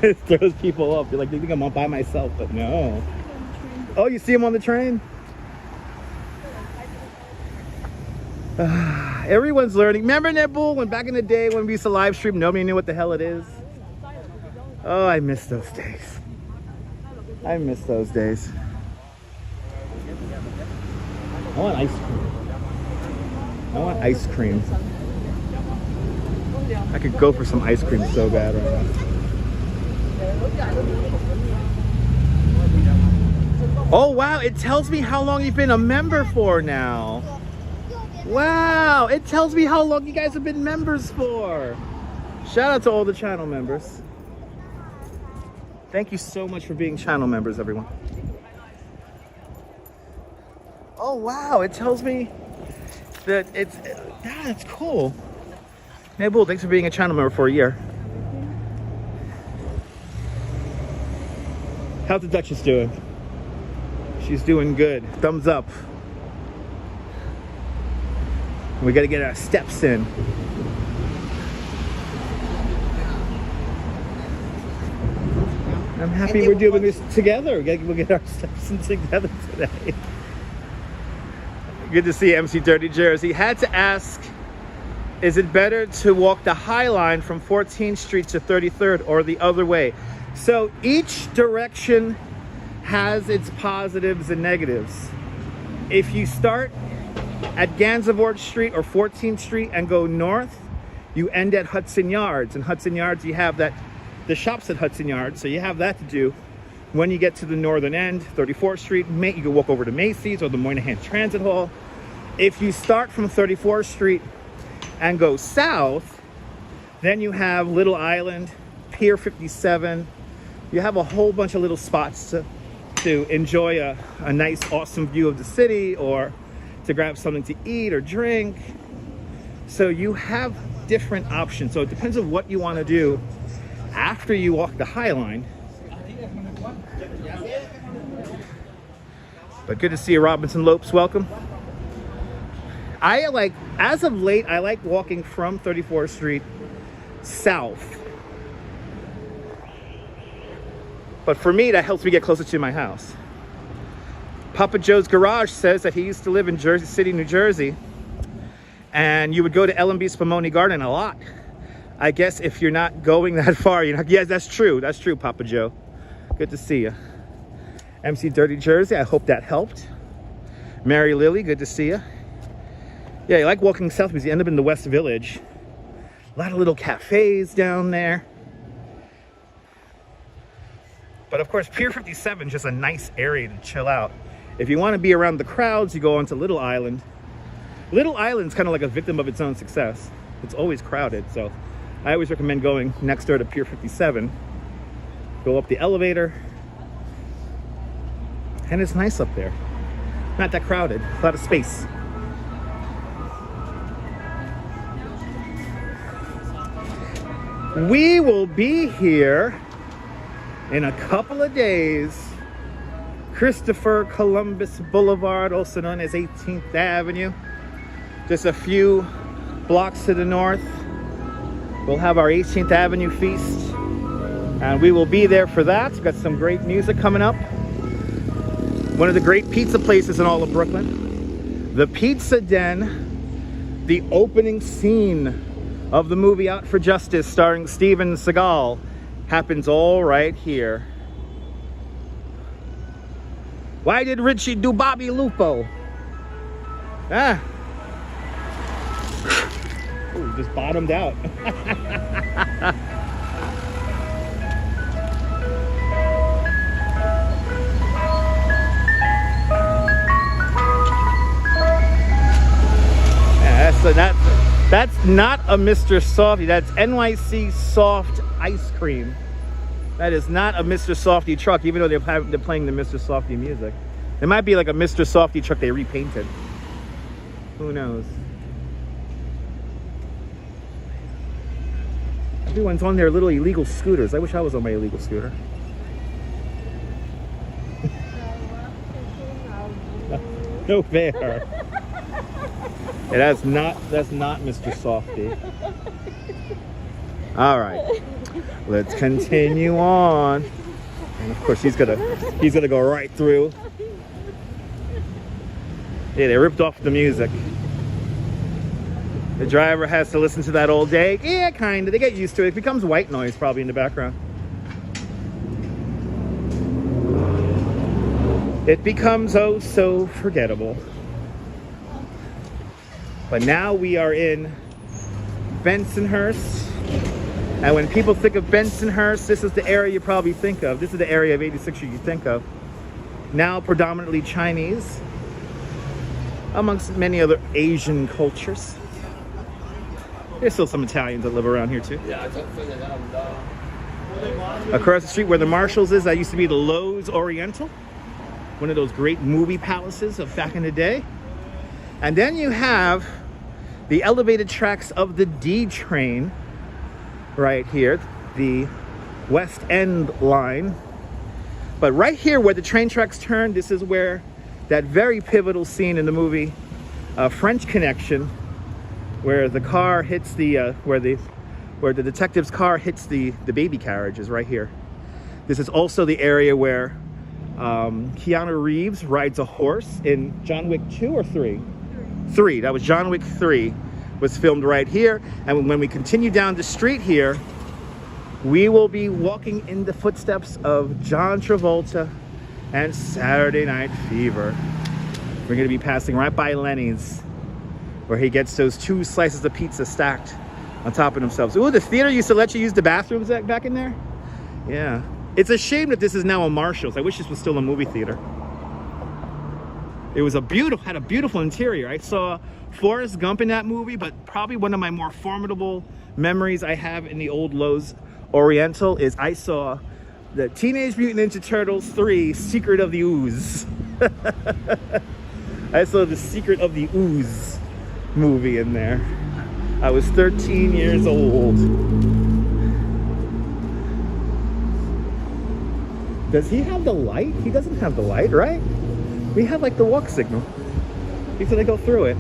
It throws people off. They're like, they think I'm by myself, but no. Oh, you see him on the train? Everyone's learning. Remember, Nebul, when back in the day when we used to live stream, nobody knew what the hell it is? Oh, I miss those days. I miss those days. I want ice cream. I want ice cream. I could go for some ice cream so bad right now. Oh, wow. It tells me how long you've been a member for now. Wow. It tells me how long you guys have been members for. Shout out to all the channel members. Thank you so much for being channel members, everyone. Oh, wow. It tells me that it's... That's cool. Hey, Bull, thanks for being a channel member for a year. How's the Duchess doing? She's doing good. Thumbs up. We got to get our steps in. I'm happy we're doing this together. We'll get our steps in together today. Good to see MC Dirty Jersey. Had to ask, is it better to walk the High Line from 14th Street to 33rd or the other way? So each direction has its positives and negatives. If you start at Gansevoort Street or 14th Street and go north, you end at Hudson Yards. And Hudson Yards, you have the shops at Hudson Yards, so you have that to do. When you get to the northern end, 34th Street, you can walk over to Macy's or the Moynihan Transit Hall. If you start from 34th Street and go south, then you have Little Island, Pier 57. You have a whole bunch of little spots to enjoy a nice, awesome view of the city or to grab something to eat or drink. So you have different options. So it depends on what you want to do after you walk the High Line. But good to see you, Robinson Lopes. Welcome. As of late, I like walking from 34th Street south. But for me, that helps me get closer to my house. Papa Joe's Garage says that he used to live in Jersey City, New Jersey. And you would go to L&B Spumoni Garden a lot. I guess if you're not going that far, you're not. Yes, that's true. That's true, Papa Joe. Good to see you. MC Dirty Jersey, I hope that helped. Mary Lily, good to see you. Yeah, you like walking south because you end up in the West Village. A lot of little cafes down there. But of course, Pier 57 is just a nice area to chill out. If you want to be around the crowds, you go onto Little Island. Little Island's kind of like a victim of its own success. It's always crowded, so I always recommend going next door to Pier 57. Go up the elevator, and it's nice up there. Not that crowded, a lot of space. We will be here in a couple of days. Christopher Columbus Boulevard, also known as 18th Avenue. Just a few blocks to the north. We'll have our 18th Avenue feast, and we will be there for that. We've got some great music coming up. One of the great pizza places in all of Brooklyn. The Pizza Den, the opening scene of the movie Out for Justice starring Steven Seagal, happens all right here. Why did Richie do Bobby Lupo? Ah. Ooh, just bottomed out. Yeah, that's not a Mr. Softy. That's NYC Soft Ice Cream. That is not a Mr. Softy truck, even though they're playing the Mr. Softy music. It might be like a Mr. Softy truck they repainted. Who knows? Everyone's on their little illegal scooters. I wish I was on my illegal scooter. No fair. Yeah, that's not Mr. Softy. All right, let's continue on. And of course, he's gonna go right through. Yeah, they ripped off the music. The driver has to listen to that all day. Yeah, kind of. They get used to it. It becomes white noise probably in the background. It becomes oh so forgettable. But now we are in Bensonhurst. And when people think of Bensonhurst, this is the area you probably think of. This is the area of 86th Street you think of. Now predominantly Chinese, amongst many other Asian cultures. There's still some Italians that live around here too. Across the street where the Marshalls is, that used to be the Lowe's Oriental. One of those great movie palaces of back in the day. And then you have the elevated tracks of the D train right here, the West End line. But right here where the train tracks turn, this is where that very pivotal scene in the movie French Connection, where the car hits the where the detective's car hits the baby carriage, is right here. This is also the area where Keanu Reeves rides a horse in John Wick 2 or 3? 3. That was John Wick 3, was filmed right here. And when we continue down the street here, we will be walking in the footsteps of John Travolta and Saturday Night Fever. We're going to be passing right by Lenny's, where he gets those 2 slices of pizza stacked on top of themselves. Ooh, the theater used to let you use the bathrooms back in there? Yeah. It's a shame that this is now a Marshall's. I wish this was still a movie theater. It was had a beautiful interior. I saw Forrest Gump in that movie, but probably one of my more formidable memories I have in the old Lowe's Oriental is I saw the Teenage Mutant Ninja Turtles 3 Secret of the Ooze. I saw the Secret of the Ooze movie in there. I was 13 years old. Does he have the light? He doesn't have the light, right? We have like the walk signal. Before they go through it.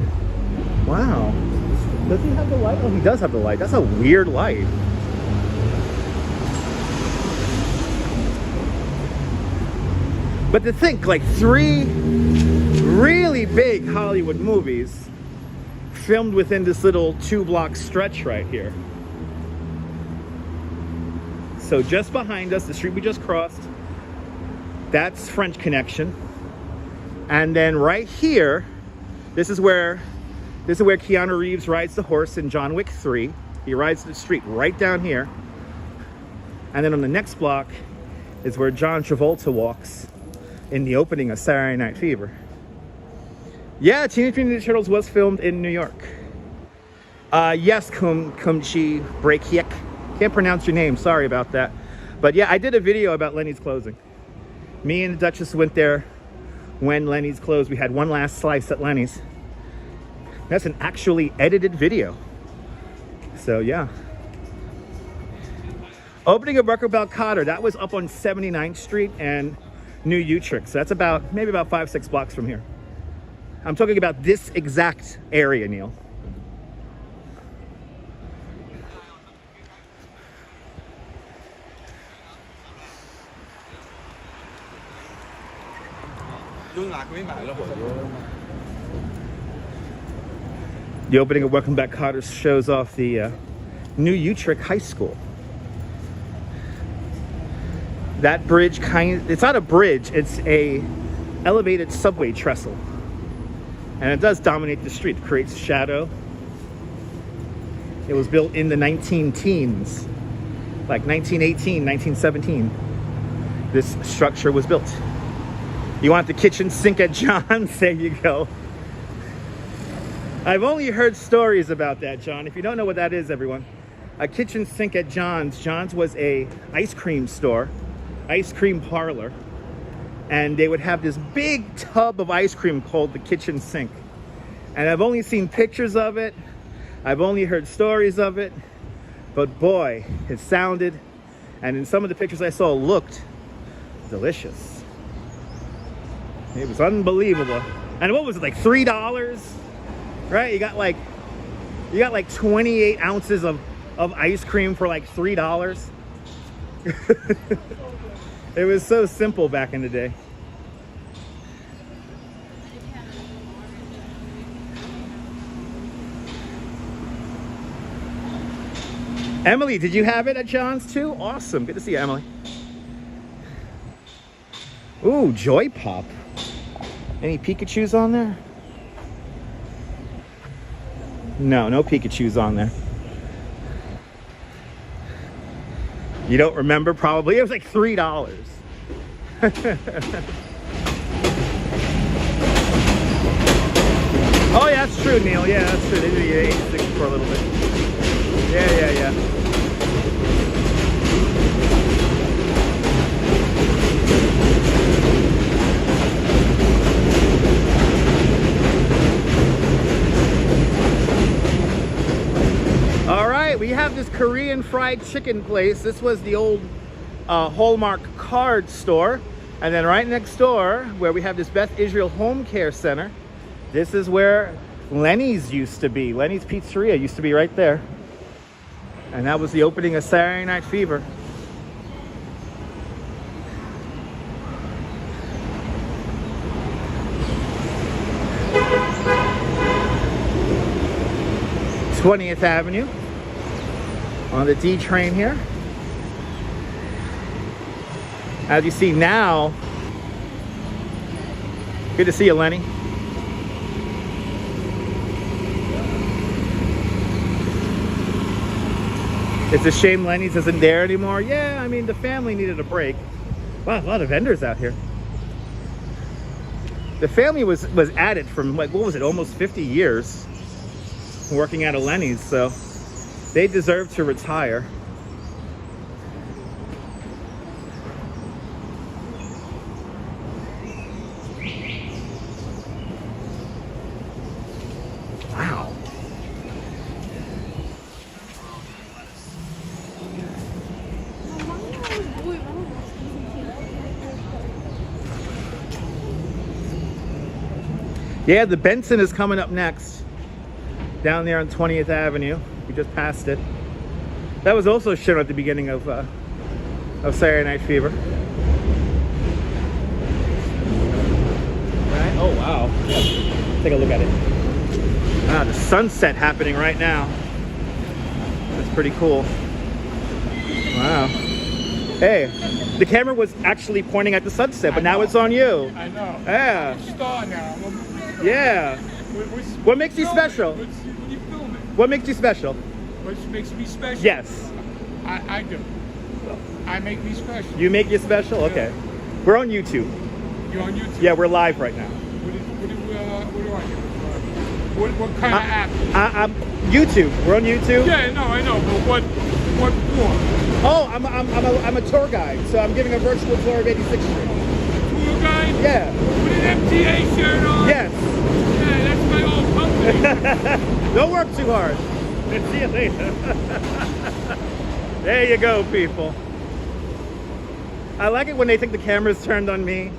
Wow. Does he have the light? Oh, he does have the light. That's a weird light. But to think, like 3 really big Hollywood movies filmed within this little 2-block stretch right here. So just behind us, the street we just crossed, that's French Connection. And then right here, this is where Keanu Reeves rides the horse in John Wick 3. He rides the street right down here. And then on the next block is where John Travolta walks in the opening of Saturday Night Fever. Yeah, Teenage Mutant Ninja Turtles was filmed in New York. Yes, Kumchi Breakiek. Can't pronounce your name, sorry about that. But yeah, I did a video about Lenny's closing. Me and the Duchess went there when Lenny's closed. We had one last slice at Lenny's. That's an actually edited video. So yeah. Opening of Record Bell Cotter, that was up on 79th Street and New Utrecht. So that's about, maybe about 5-6 blocks from here. I'm talking about this exact area, Neil. The opening of Welcome Back Cotter shows off the New Utrecht High School. That bridge it's not a bridge, it's a elevated subway trestle. And it does dominate the street, it creates shadow. It was built in the 19-teens, like 1918, 1917. This structure was built. You want the kitchen sink at John's? There you go. I've only heard stories about that, John. If you don't know what that is, everyone, a kitchen sink at John's. John's was a ice cream store, ice cream parlor, and they would have this big tub of ice cream called the kitchen sink. And I've only seen pictures of it. I've only heard stories of it, but boy, it sounded, and in some of the pictures I saw, looked delicious. It was unbelievable. And what was it, like $3? Right? You got like 28 ounces of ice cream for like $3. It was so simple back in the day. Emily, did you have it at John's too? Awesome. Good to see you, Emily. Ooh, Joy Pop. Any Pikachus on there? No, no Pikachus on there. You don't remember, probably? It was like $3. Oh, yeah, that's true, Neil. Yeah, that's true. They did 86 for a little bit. Yeah. All right, we have this Korean fried chicken place. This was the old Hallmark card store. And then right next door, where we have this Beth Israel Home Care Center, this is where Lenny's used to be. Lenny's Pizzeria used to be right there. And that was the opening of Saturday Night Fever. (20th Avenue) on the D train here. As you see now, good to see you, Lenny. It's a shame Lenny's isn't there anymore. Yeah, I mean, the family needed a break. Wow, a lot of vendors out here. The family was at it from, like, what was it, almost 50 years working at a Lenny's, so they deserve to retire. Wow. Yeah, the Benson is coming up next. Down there on 20th Avenue. We just passed it. That was also shown at the beginning of Saturday Night Fever. Right? Oh, wow. Yeah. Take a look at it. Ah, the sunset happening right now. That's pretty cool. Wow. Hey, the camera was actually pointing at the sunset, but now it's on you. I know. Yeah. I'm a star now. Yeah. What makes you special? What makes you special? What makes me special? Yes. I do. I make me special. You make you special? Okay. We're on YouTube. You're on YouTube? Yeah, we're live right now. What do I do? What kind of app? I'm YouTube. We're on YouTube. Yeah, no, I know, but what for? Oh, I'm a tour guide, so I'm giving a virtual tour of 86th Street. Tour guide? Yeah. With an MTA shirt on? Yes. Yeah, that's my old company. Don't work too hard. See you later. There you go, people. I like it when they think the camera's turned on me.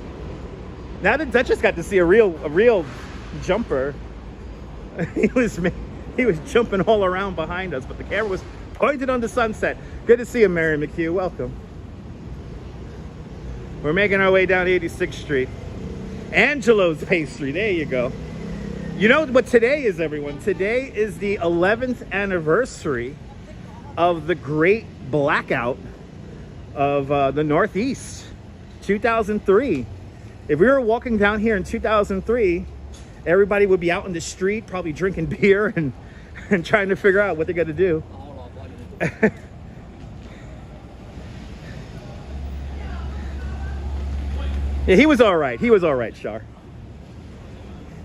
Now the Duchess got to see a real jumper. He was jumping all around behind us, but the camera was pointed on the sunset. Good to see you, Mary McHugh. Welcome. We're making our way down 86th Street. Angelo's Pastry. There you go. You know what today is, everyone? Today is the 11th anniversary of the great blackout of the Northeast, 2003. If we were walking down here in 2003, everybody would be out in the street, probably drinking beer and trying to figure out what they're going to do. Yeah, he was all right. He was all right, Shar.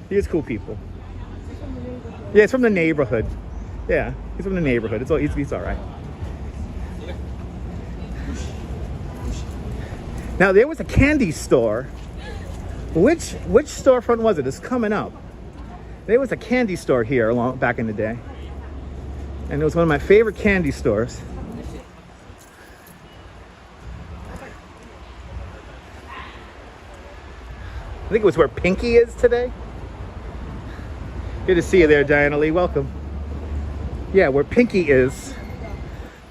He is cool people. Yeah, it's from the neighborhood. Yeah, he's from the neighborhood. He's all right. Now, there was a candy store. Which storefront was it? It's coming up. There was a candy store here back in the day. And it was one of my favorite candy stores. I think it was where Pinky is today. Good to see you there, Diana Lee. Welcome. Yeah, where Pinky is.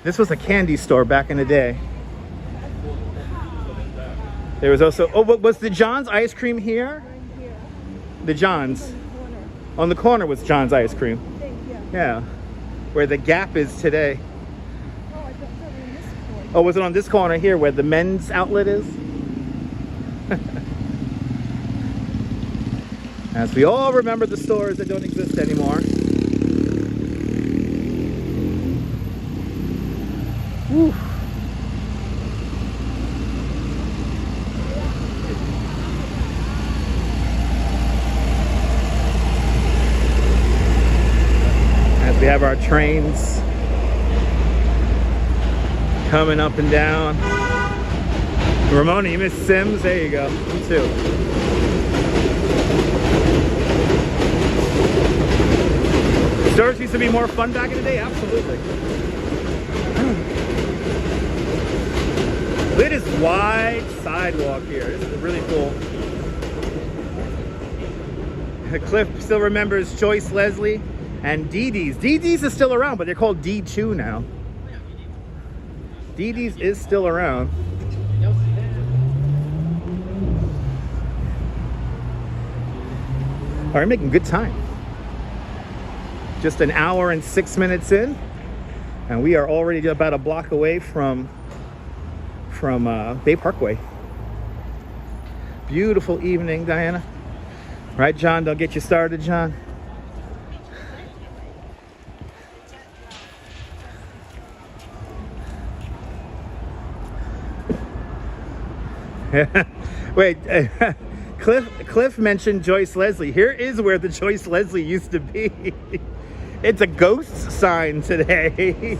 This was a candy store back in the day. There was also, was the John's ice cream here? The John's. On the corner was John's ice cream. Yeah. Where the Gap is today. Oh, was it on this corner here where the men's outlet is? As we all remember the stores that don't exist anymore. Whew. As we have our trains coming up and down. Ramona, you missed Sims? There you go. Me too. Stores used to be more fun back in the day? Absolutely. Look at this wide sidewalk here. This is really cool. Cliff still remembers Joyce Leslie and Dee Dee's. Dee Dee's is still around, but they're called D2 now. Dee Dee's is still around. All right, making good time. Just an hour and 6 minutes in, and we are already about a block away from Bay Parkway. Beautiful evening, Diana. Right, John? Don't get you started, John. Wait, Cliff mentioned Joyce Leslie. Here is where the Joyce Leslie used to be. It's a ghost sign today.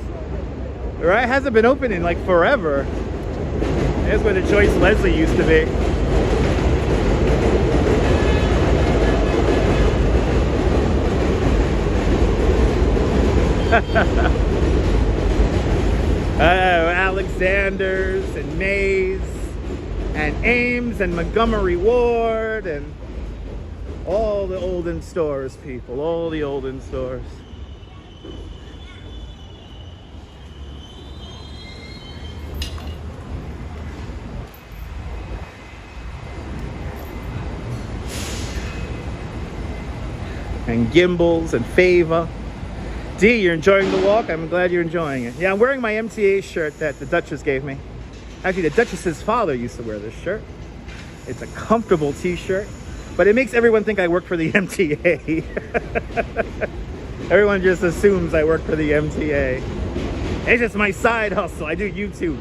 Right? It hasn't been open in like forever. Here's where the Joyce Leslie used to be. Alexander's and Mays and Ames and Montgomery Ward and all the olden stores, people. All the olden stores. And Gimble's and Fava. Dee, you're enjoying the walk? I'm glad you're enjoying it. Yeah, I'm wearing my MTA shirt that the Duchess gave me. Actually, the Duchess's father used to wear this shirt. It's a comfortable t-shirt, but it makes everyone think I work for the MTA. Everyone just assumes I work for the MTA. It's just my side hustle. I do YouTube.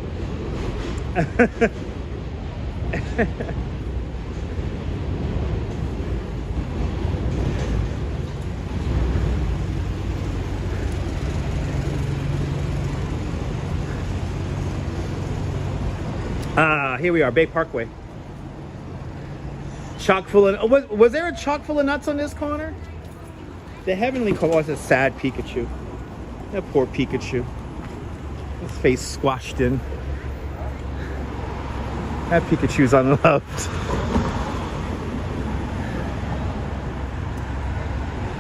here we are, Bay Parkway. Chock full of, was there a chock full of nuts on this corner? The heavenly corner was a sad Pikachu. That poor Pikachu. His face squashed in. That Pikachu's unloved.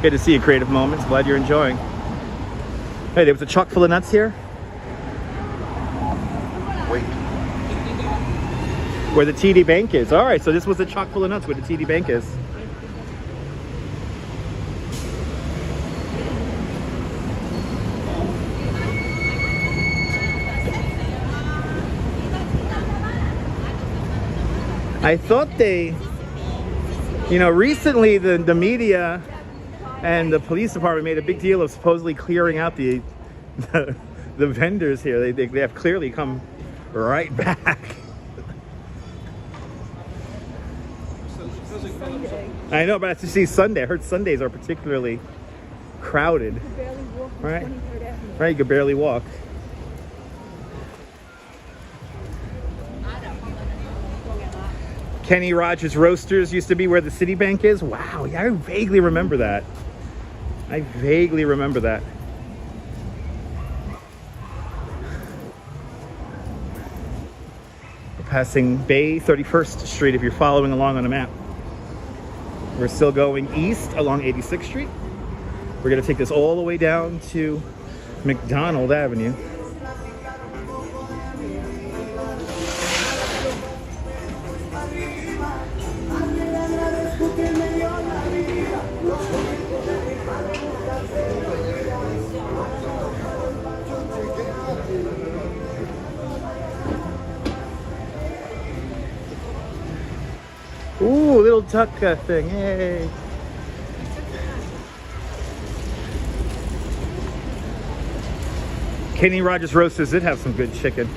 Good to see you, Creative Moments. Glad you're enjoying. Hey, there was a chock full of nuts here? Wait. Where the TD Bank is. All right, so this was the chock full of nuts where the TD Bank is. I thought they, you know, recently the media and the police department made a big deal of supposedly clearing out the vendors here. They have clearly come right back. I know, but to see Sunday, I heard Sundays are particularly crowded. You could barely walk on Right. 23rd Avenue. Right, you could barely walk. Kenny Rogers Roasters used to be where the Citibank is. Wow, yeah, I vaguely remember that. I vaguely remember that. We're passing Bay 31st Street if you're following along on the map. We're still going east along 86th Street. We're gonna take this all the way down to McDonald Avenue. Ooh, little duck thing, hey. Kenny Rogers Roasters did have some good chicken.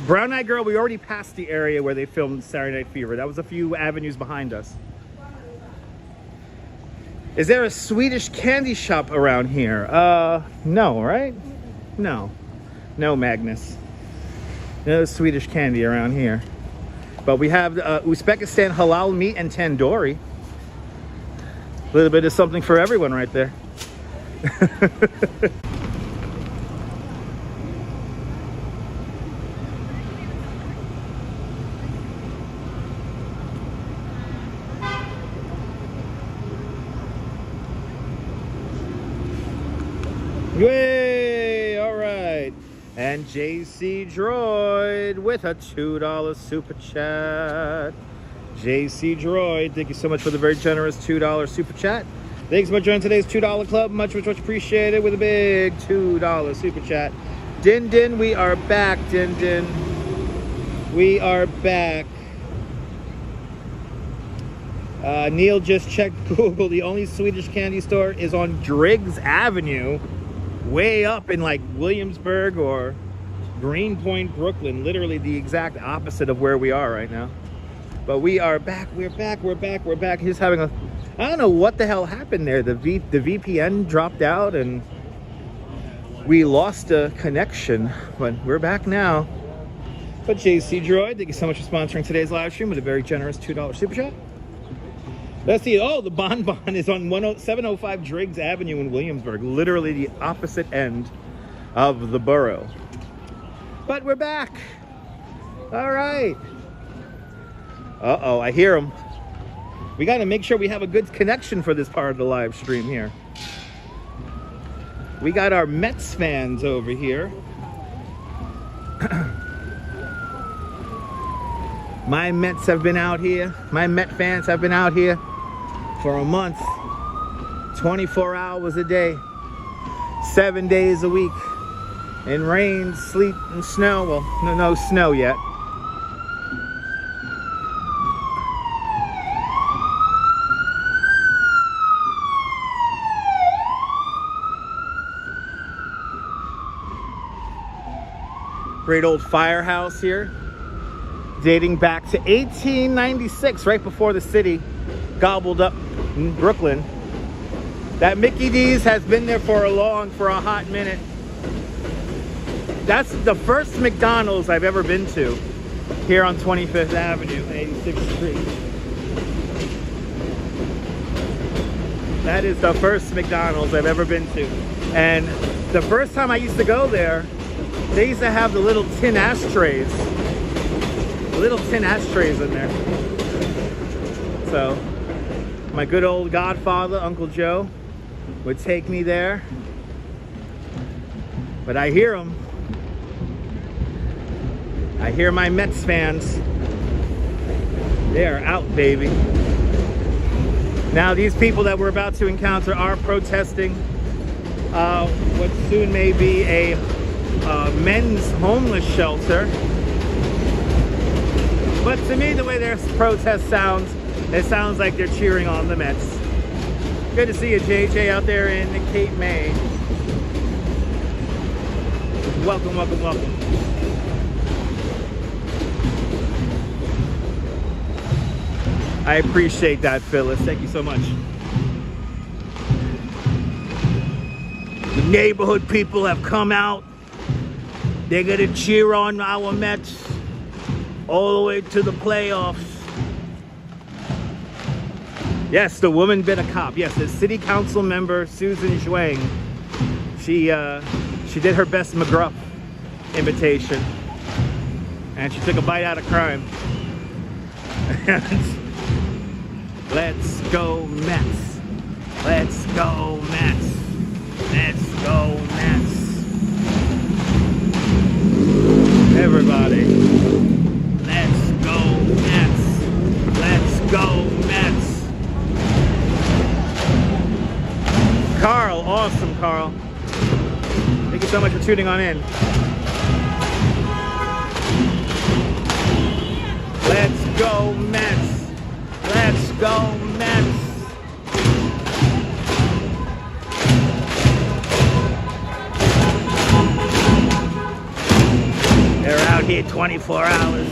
Brown Eyed Girl, we already passed the area where they filmed Saturday Night Fever. That was a few avenues behind us. Is there a Swedish candy shop around here? No, right? No. No, Magnus. No Swedish candy around here. But we have Uzbekistan halal meat and tandoori. A little bit of something for everyone right there. Yay! All right. And JC Droid with a $2 super chat. JC Droid, thank you so much for the very generous $2 super chat. Thanks so much for joining today's $2 club. Much appreciated with a big $2 super chat. Din Din, we are back. Din Din, we are back. Neil just checked Google. The only Swedish candy store is on Driggs Avenue, way up in like Williamsburg or Greenpoint, Brooklyn. Literally the exact opposite of where we are right now. But we are back. We're back. He's having a, I don't know what the hell happened there. The VPN dropped out and we lost a connection, but we're back now. But JC Droid, thank you so much for sponsoring today's live stream with a very generous $2 super chat. Let's see. Oh, the Bon Bon is on 705 Driggs Avenue in Williamsburg, literally the opposite end of the borough. But we're back. All right. Uh-oh, I hear him. We got to make sure we have a good connection for this part of the live stream here. We got our Mets fans over here. My Mets have been out here. My Met fans have been out here for a month. 24 hours a day. 7 days a week. In rain, sleet, and snow. Well, no snow yet. Great old firehouse here, dating back to 1896, right before the city gobbled up Brooklyn. That Mickey D's has been there for a hot minute. That's the first McDonald's I've ever been to here on 25th Avenue, 86th Street. That is the first McDonald's I've ever been to. And the first time I used to go there, they used to have the little tin ashtrays. Little tin ashtrays in there. So, my good old godfather, Uncle Joe, would take me there. But I hear him. I hear my Mets fans. They're out, baby. Now, these people that we're about to encounter are protesting what soon may be a men's homeless shelter. But to me, the way their protest sounds, it sounds like they're cheering on the Mets. Good to see you, JJ, out there in Cape May. Welcome, welcome, welcome. I appreciate that, Phyllis. Thank you so much. The neighborhood people have come out. They're gonna cheer on our Mets all the way to the playoffs. Yes, the woman been a cop. Yes, the city council member, Susan Zhuang. She did her best McGruff imitation. And she took a bite out of crime. Let's go Mets. Let's go Mets. Let's go Mets. Everybody. Let's go Mets. Let's go Mets. Carl, awesome Carl. Thank you so much for tuning on in. Let's go Mets. Let's go Mets. They're out here 24 hours.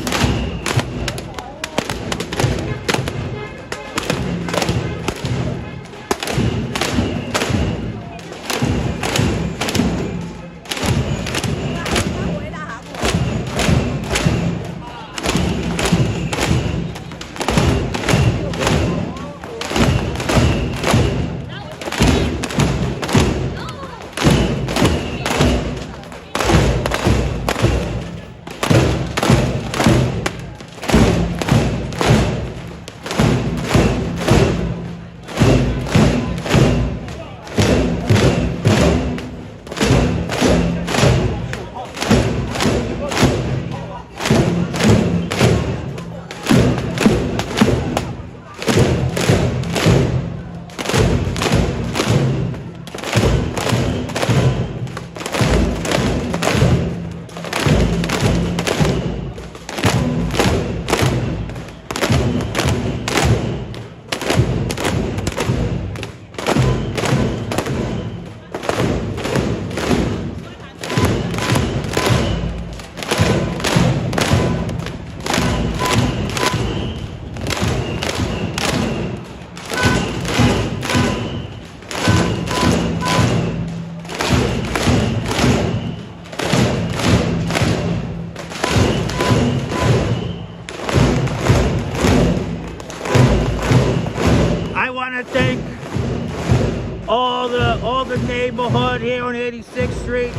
All the neighborhood here on 86th Street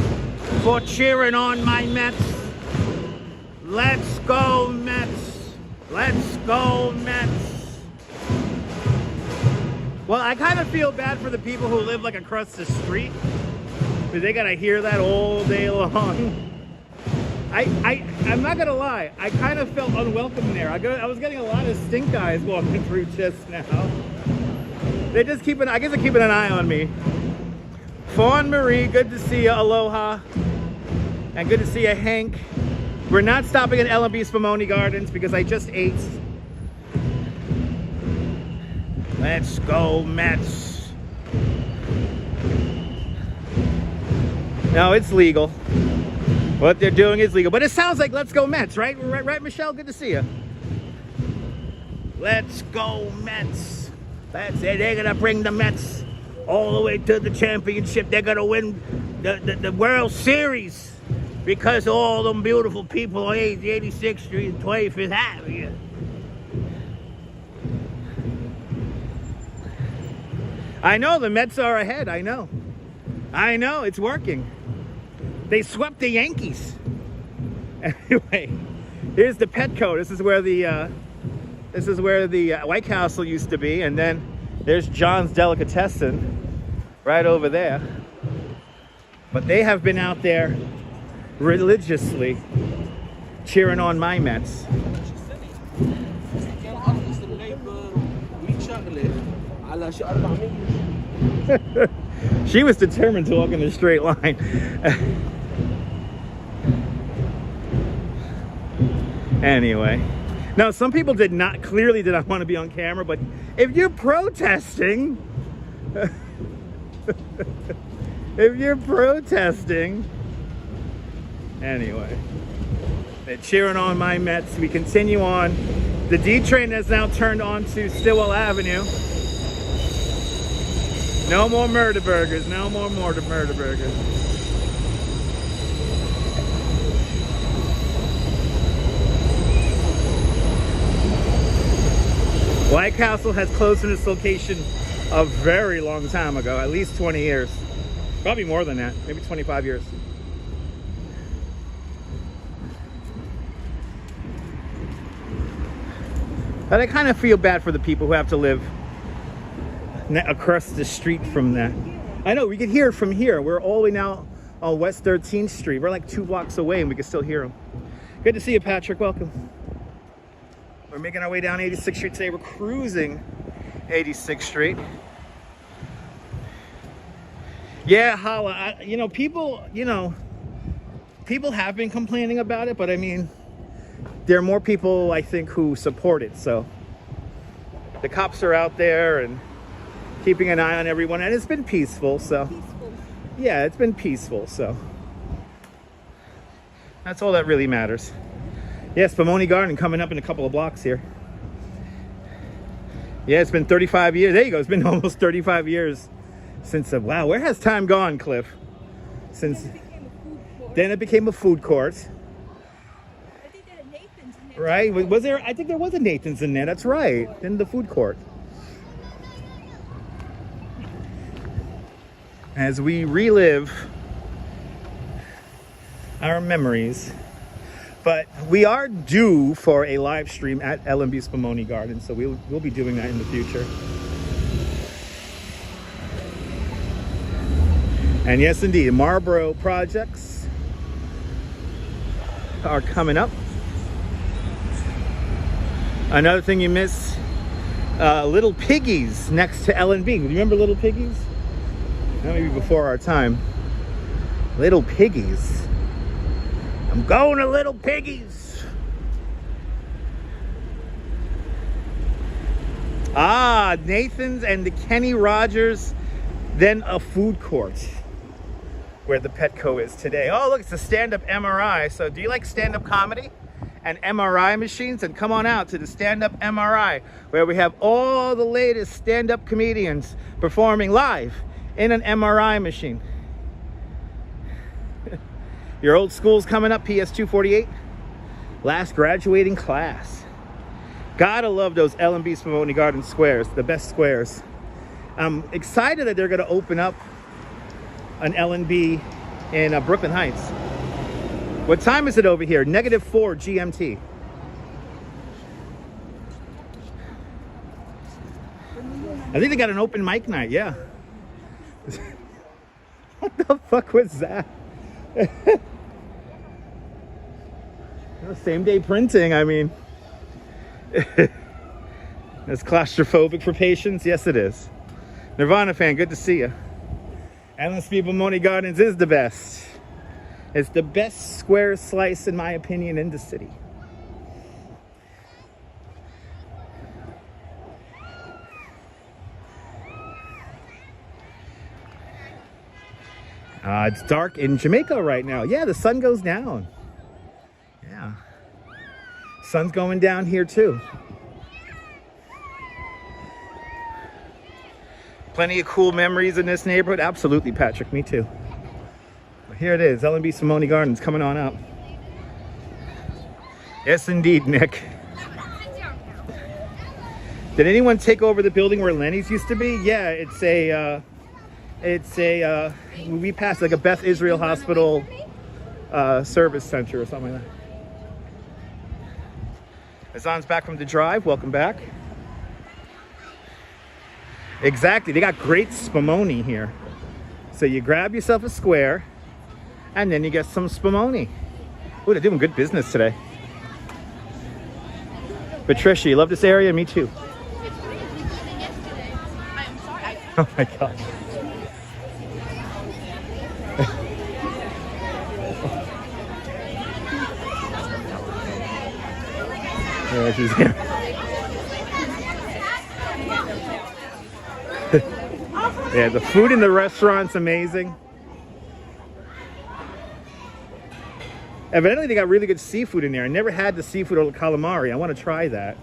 for cheering on my Mets. Let's go Mets. Let's go Mets. Well, I kind of feel bad for the people who live like across the street, because they gotta hear that all day long. I'm not gonna lie, I kind of felt unwelcome there. I was getting a lot of stink eyes walking through just now. They just I guess they're keeping an eye on me. Fawn Marie, good to see you. Aloha. And good to see you, Hank. We're not stopping at L&B Spumoni Gardens because I just ate. Let's go Mets. No, it's legal. What they're doing is legal. But it sounds like let's go Mets, right? Right, Michelle? Good to see you. Let's go Mets. That's it. They're going to bring the Mets all the way to the championship. They're going to win the World Series because all them beautiful people on 86th Street and 25th Avenue. I know the Mets are ahead. I know. It's working. They swept the Yankees. Anyway, here's the Petco. This is where the White Castle used to be, and then there's John's Delicatessen right over there. But they have been out there religiously cheering on my Mets. She was determined to walk in a straight line. Anyway, now some people clearly did not want to be on camera, but if you're protesting, anyway, they're cheering on my Mets. We continue on. The D train has now turned on to Stillwell Avenue. No more murder burgers. No more murder burgers. White Castle has closed in its location a very long time ago, at least 20 years. Probably more than that, maybe 25 years. But I kind of feel bad for the people who have to live across the street from that. I know, we can hear it from here. We're all the way now on West 13th Street. We're like 2 blocks away and we can still hear them. Good to see you, Patrick. Welcome. We're making our way down 86th Street today. We're cruising 86th Street. Yeah, holla. People have been complaining about it, but I mean, there are more people, I think, who support it. So the cops are out there and keeping an eye on everyone, and it's been peaceful. So yeah, it's been peaceful. So that's all that really matters. Yes, Pomone Garden coming up in a couple of blocks here. Yeah, it's been 35 years. There you go. It's been almost 35 years since. Wow, where has time gone, Cliff? Since then it became a food court. I think they had Nathan's in there. Right? Was there? I think there was a Nathan's in there. That's right. In the food court. As we relive our memories. But we are due for a live stream at L&B's Pomone Garden, so we'll be doing that in the future. And yes, indeed, Marlboro projects are coming up. Another thing you miss, Little Piggies next to L&B. Do you remember Little Piggies? Maybe before our time. Little Piggies. I'm going to Little Piggies. Ah, Nathan's and the Kenny Rogers, then a food court where the Petco is today. Oh, look, it's a stand-up MRI. So do you like stand-up comedy and MRI machines? And come on out to the stand-up MRI, where we have all the latest stand-up comedians performing live in an MRI machine. Your old school's coming up, PS 248. Last graduating class. Gotta love those L&B's Pomone Garden squares, the best squares. I'm excited that they're gonna open up an L&B in Brooklyn Heights. What time is it over here? -4 GMT. I think they got an open mic night, yeah. What the fuck was that? Same day printing, I mean. It's claustrophobic for patients? Yes, it is. Nirvana fan, good to see you. L&B Pomone Gardens is the best. It's the best square slice, in my opinion, in the city. It's dark in Jamaica right now. Yeah, the sun goes down. Yeah. Sun's going down here too. Plenty of cool memories in this neighborhood. Absolutely, Patrick. Me too. But here it is, L&B Simone Gardens coming on up. Yes, indeed, Nick. Did anyone take over the building where Lenny's used to be? Yeah, we passed like a Beth Israel Hospital service center or something like that. Azan's back from the drive. Welcome back. Exactly. They got great spumoni here. So you grab yourself a square and then you get some spumoni. Ooh, they're doing good business today. Patricia, you love this area? Me too. Oh my gosh. Yeah, she's here. Yeah, the food in the restaurant's amazing. Evidently, they got really good seafood in there. I never had the seafood or calamari. I want to try that.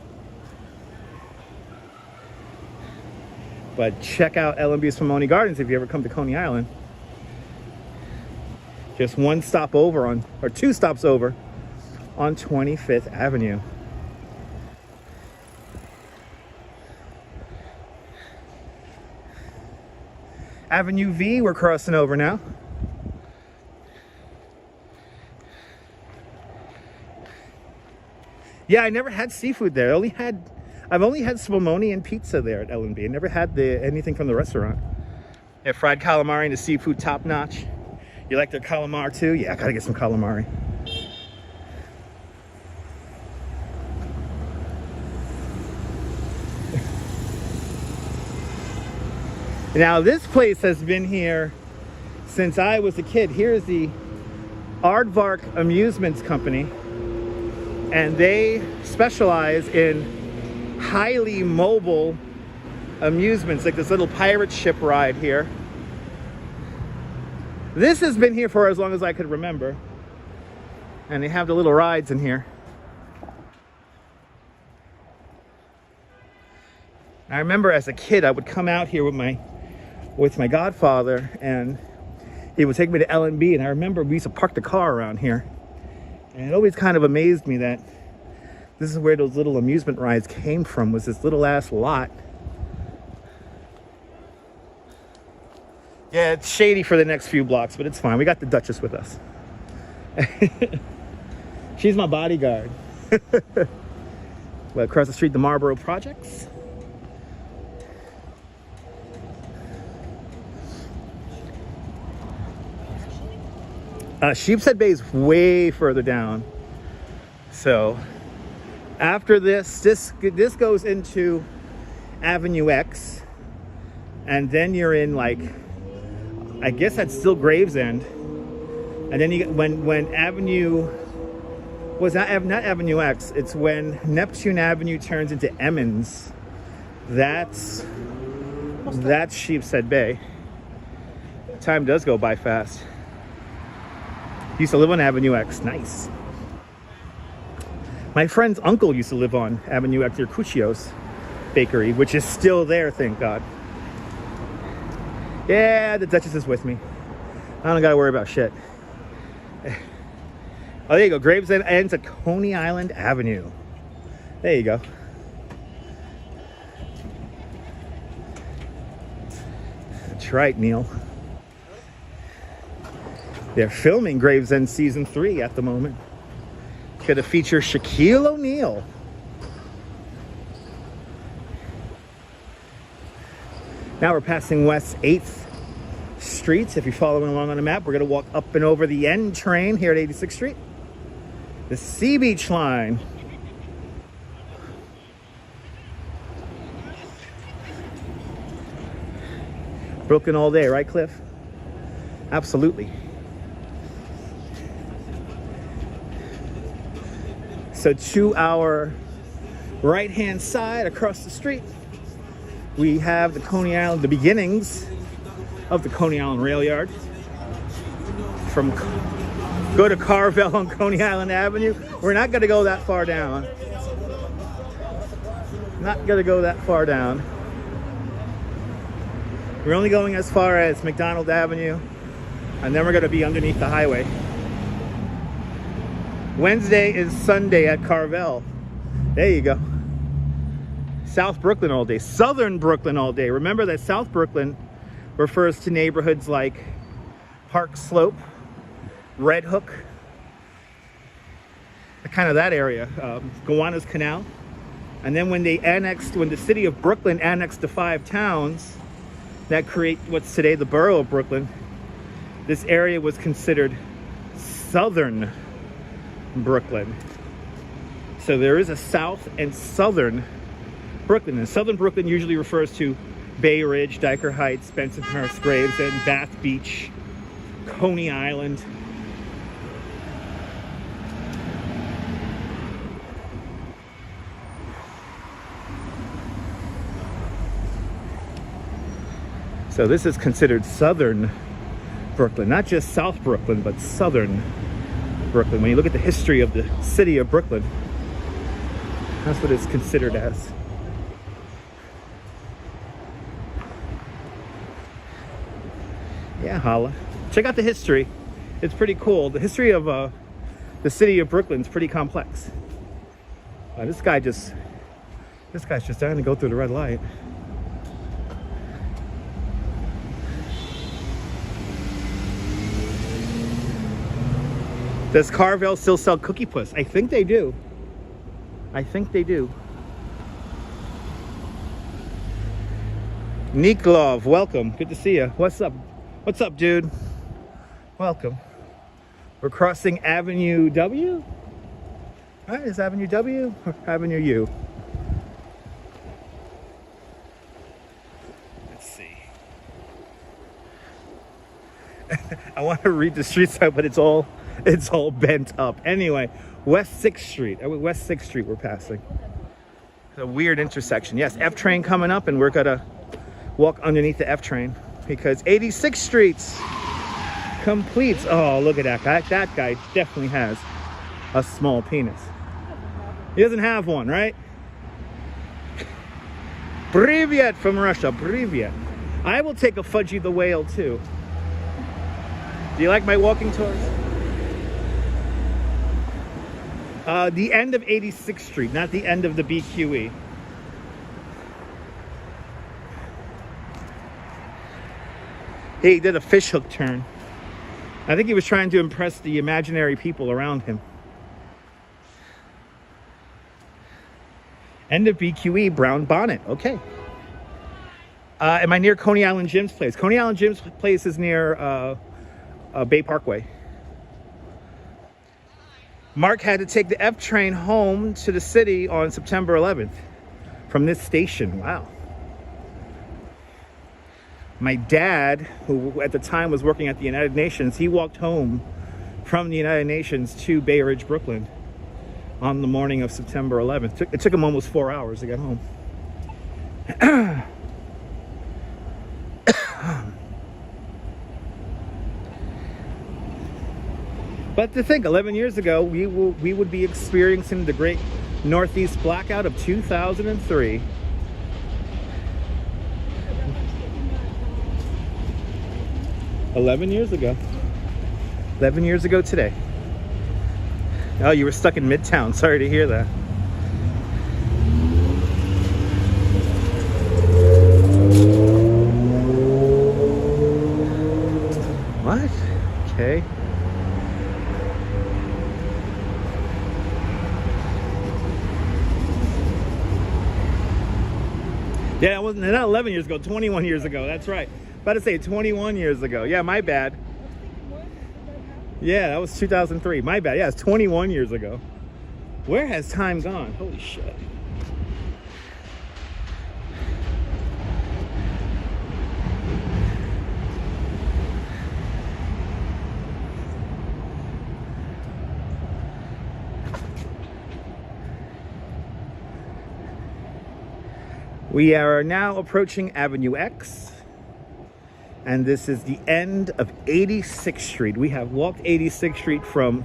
But check out L&B Simone Gardens if you ever come to Coney Island. Just one stop over on, or two stops over on 25th Avenue. Avenue V, we're crossing over now. Yeah, I never had seafood there. I've only had spumoni and pizza there at L&B. I never had anything from the restaurant. Yeah, fried calamari and the seafood top notch. You like their calamari too? Yeah, I gotta get some calamari. Now this place has been here since I was a kid. Here's the Aardvark Amusements Company, and they specialize in highly mobile amusements, like this little pirate ship ride here. This has been here for as long as I could remember, and they have the little rides in here. I remember as a kid, I would come out here with my godfather, and he would take me to L&B, and I remember we used to park the car around here, and it always kind of amazed me that this is where those little amusement rides came from, was this little ass lot. Yeah, it's shady for the next few blocks, but it's fine. We got the Duchess with us. She's my bodyguard. Well, across the street, the Marlboro Projects. Sheepshead Bay is way further down. So after this goes into Avenue X, and then you're in, like, I guess that's still Gravesend, and then you get when Avenue was not Avenue X. It's when Neptune Avenue turns into Emmons. That's Sheepshead Bay. Time does go by fast. Used to live on Avenue X. Nice. My friend's uncle used to live on Avenue X near Cuccios Bakery, which is still there, thank God. Yeah, the Duchess is with me. I don't gotta worry about shit. Oh, there you go. Gravesend ends at Coney Island Avenue. There you go. That's right, Neil. They're filming Gravesend Season 3 at the moment. Gonna feature Shaquille O'Neal. Now we're passing West 8th Street. If you're following along on the map, we're gonna walk up and over the N train here at 86th Street. The Sea Beach line. Broken all day, right, Cliff? Absolutely. So to our right-hand side across the street, we have the Coney Island, the beginnings of the Coney Island Rail Yard. go to Carvel on Coney Island Avenue. We're not going to go that far down. Not going to go that far down. We're only going as far as McDonald Avenue, and then we're going to be underneath the highway. Wednesday is Sunday at Carvel. There you go. South Brooklyn all day. Southern Brooklyn all day. Remember that South Brooklyn refers to neighborhoods like Park Slope, Red Hook, kind of that area, Gowanus Canal. And then when the city of Brooklyn annexed the 5 towns that create what's today the borough of Brooklyn, this area was considered Southern Brooklyn. So there is a South and Southern Brooklyn. And Southern Brooklyn usually refers to Bay Ridge, Dyer Heights, Bensonhurst, Gravesend, Bath Beach, Coney Island. So this is considered Southern Brooklyn, not just South Brooklyn, but Southern Brooklyn. When you look at the history of the city of Brooklyn, that's what it's considered as. Yeah, holla. Check out the history. It's pretty cool. The history of the city of Brooklyn is pretty complex. This guy's just trying to go through the red light. Does Carvel still sell Cookie Puss? I think they do. I think they do. Niklov, welcome. Good to see you. What's up? What's up, dude? Welcome. We're crossing Avenue W? Right, is Avenue W or Avenue U? Let's see. I want to read the street sign, but it's all bent up. Anyway, West 6th Street. West 6th Street we're passing. It's a weird intersection. Yes, F train coming up, and we're gonna walk underneath the F train because 86th Street's completes. Oh, look at that guy. That guy definitely has a small penis. He doesn't have one, right? Privyet from Russia. Privyet. I will take a Fudgy the Whale too. Do you like my walking tours? The end of 86th Street, not the end of the BQE. He did a fishhook turn. I think he was trying to impress the imaginary people around him. End of BQE, brown bonnet. Okay. Am I near Coney Island Jim's place? Coney Island Jim's place is near Bay Parkway. Mark had to take the F train home to the city on September 11th from this station. Wow. My dad, who at the time was working at the United Nations, he walked home from the United Nations to Bay Ridge, Brooklyn on the morning of September 11th. It took him almost 4 hours to get home. But to think, 11 years ago, we would be experiencing the great Northeast blackout of 2003. $11 years ago. 11 years ago today. Oh, you were stuck in Midtown. Sorry to hear that. What? Okay. Yeah, it wasn't not 11 years ago, 21 years ago. That's right. About to say 21 years ago. Yeah, my bad. Yeah, that was 2003. My bad. Yeah, it's 21 years ago. Where has time gone? Holy shit. We are now approaching Avenue X. And this is the end of 86th Street. We have walked 86th Street from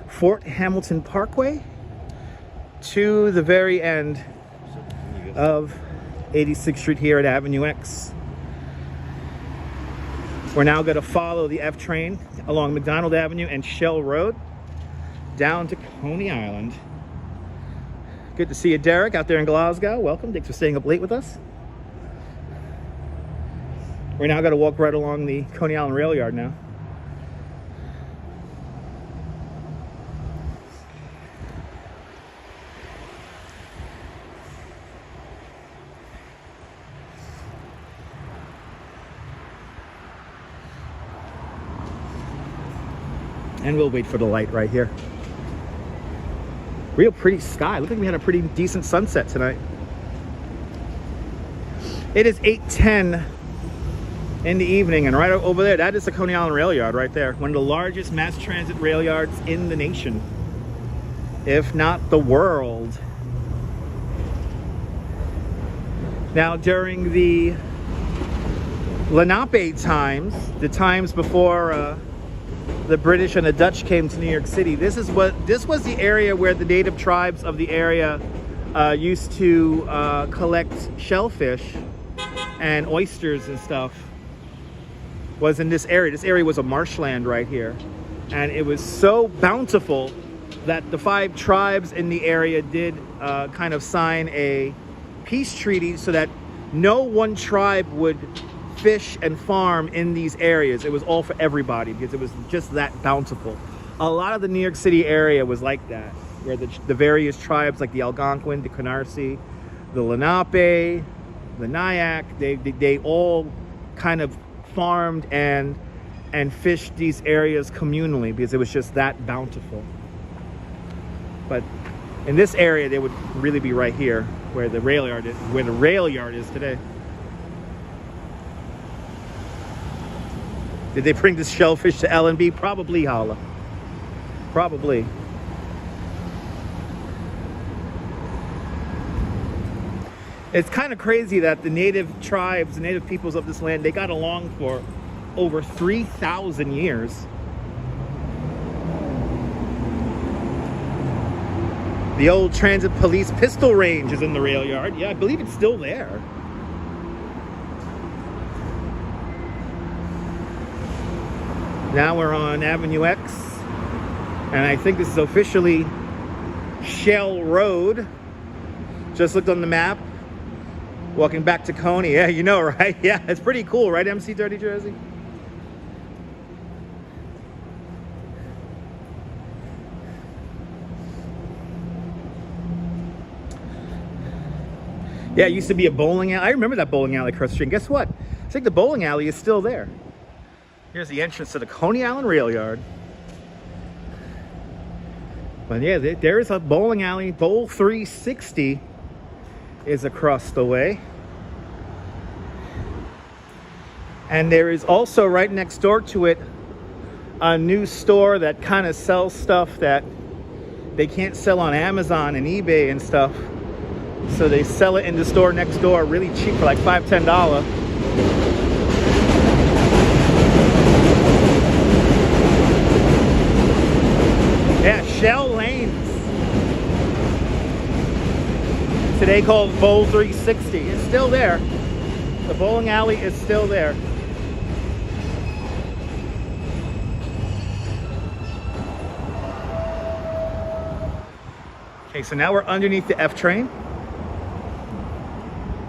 Fort Hamilton Parkway to the very end of 86th Street here at Avenue X. We're now going to follow the F train along McDonald Avenue and Shell Road down to Coney Island. Good to see you, Derek, out there in Glasgow. Welcome. Thanks for staying up late with us. We're now going to walk right along the Coney Island rail yard now. And we'll wait for the light right here. Real pretty sky. Looks like we had a pretty decent sunset tonight. It is 8:10 in the evening, and right over there, that is the Coney Island rail yard right there. One of the largest mass transit rail yards in the nation, if not the world. Now, during the Lenape times, the times before the British and the Dutch came to New York City, this was the area where the native tribes of the area used to collect shellfish and oysters and stuff. Was in this area. This area was a marshland right here, and it was so bountiful that the 5 tribes in the area did kind of sign a peace treaty so that no one tribe would fish and farm in these areas. It was all for everybody because it was just that bountiful. A lot of the New York City area was like that, where the various tribes like the Algonquin, the Canarsie, the Lenape, the Nyack, they all kind of farmed and fished these areas communally because it was just that bountiful. But in this area, they would really be right here where the rail yard is, today. Did they bring this shellfish to L&B? Probably, Holla. Probably. It's kind of crazy that the native tribes, the native peoples of this land, they got along for over 3,000 years. The old transit police pistol range is in the rail yard. Yeah, I believe it's still there. Now we're on Avenue X, and I think this is officially Shell Road. Just looked on the map. Walking back to Coney. Yeah, you know, right? Yeah, it's pretty cool, right, MC Dirty Jersey? Yeah, it used to be a bowling alley. I remember that bowling alley across the street. And guess what? I think the bowling alley is still there. Here's the entrance to the Coney Island rail yard. But yeah, there is a bowling alley. Bowl 360 is across the way. And there is also right next door to it a new store that kind of sells stuff that they can't sell on Amazon and eBay and stuff. So they sell it in the store next door really cheap for like $5–10. Yeah, Shell Lanes. Today called Bowl 360. It's still there. The bowling alley is still there. Okay, so now we're underneath the F train.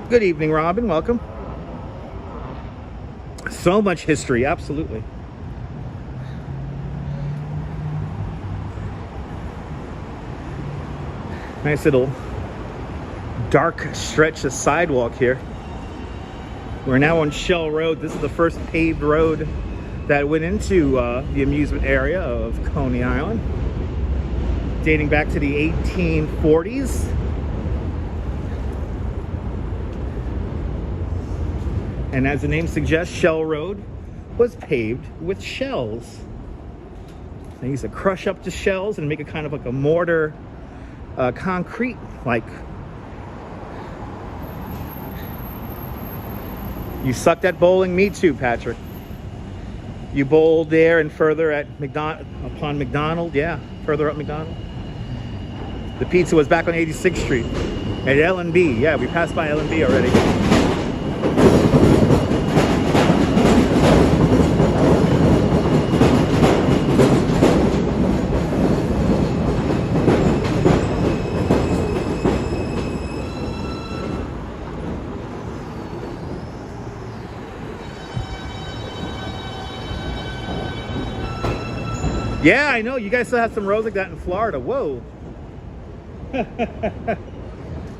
Good evening, Robin. Welcome. So much history, absolutely. Nice little dark stretch of sidewalk here. We're now on Shell Road. This is the first paved road that went into the amusement area of Coney Island, dating back to the 1840s. And as the name suggests, Shell Road was paved with shells. They used to crush up the shells and make it kind of like a mortar, concrete like. You sucked at bowling? Me too, Patrick. You bowled there and further at upon McDonald, yeah, further up McDonald. The pizza was back on 86th Street at L&B. Yeah, we passed by L&B already. Yeah, I know. You guys still have some roads like that in Florida. Whoa.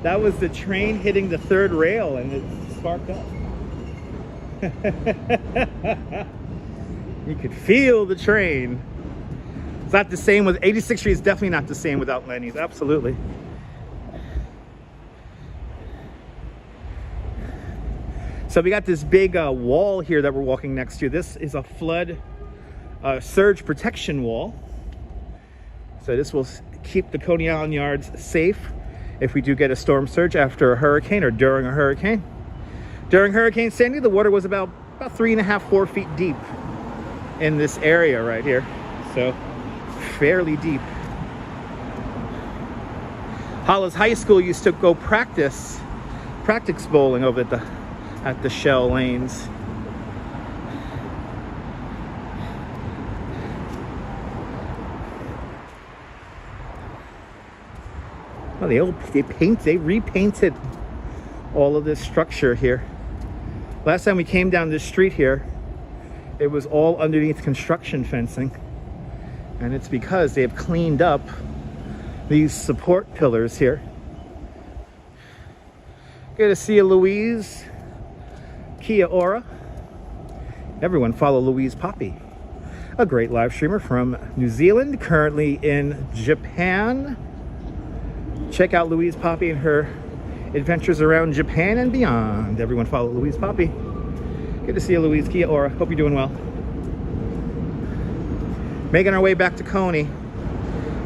That was the train hitting the third rail and it sparked up. You could feel the train. It's not the same with 86th Street. Is definitely not the same without Lenny's. Absolutely. So we got this big wall here that we're walking next to. This is a flood surge protection wall. So this will keep the Coney Island yards safe if we do get a storm surge after a hurricane or during a hurricane. During Hurricane Sandy, the water was about 3.5, 4 feet deep in this area right here. So fairly deep. Hollis High School used to go practice bowling over at the Shell lanes. Oh, they repainted all of this structure here. Last time we came down this street here, it was all underneath construction fencing. And it's because they have cleaned up these support pillars here. Good to see you, Louise. Kia ora. Everyone follow Louise Poppy, a great live streamer from New Zealand, currently in Japan. Check out Louise Poppy and her adventures around Japan and beyond. Everyone follow Louise Poppy. Good to see you, Louise. Kia ora. Hope you're doing well. Making our way back to Coney.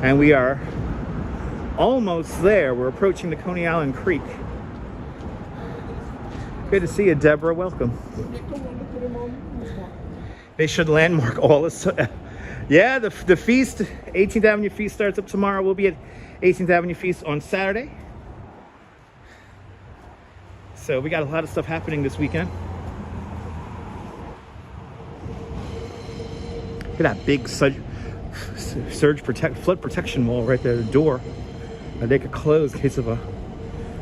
And we are almost there. We're approaching the Coney Island Creek. Good to see you, Deborah. Welcome. They should landmark all this. Yeah, the feast, 18th Avenue Feast starts up tomorrow. We'll be at 18th Avenue Feast on Saturday. So we got a lot of stuff happening this weekend. Look at that big flood protection wall right there, the door that they could close in case of a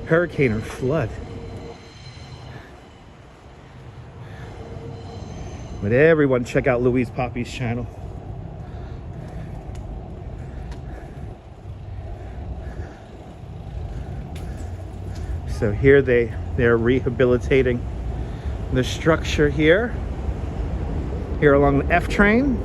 hurricane or flood. But everyone check out Louise Poppy's channel. So here they're rehabilitating the structure here along the F train.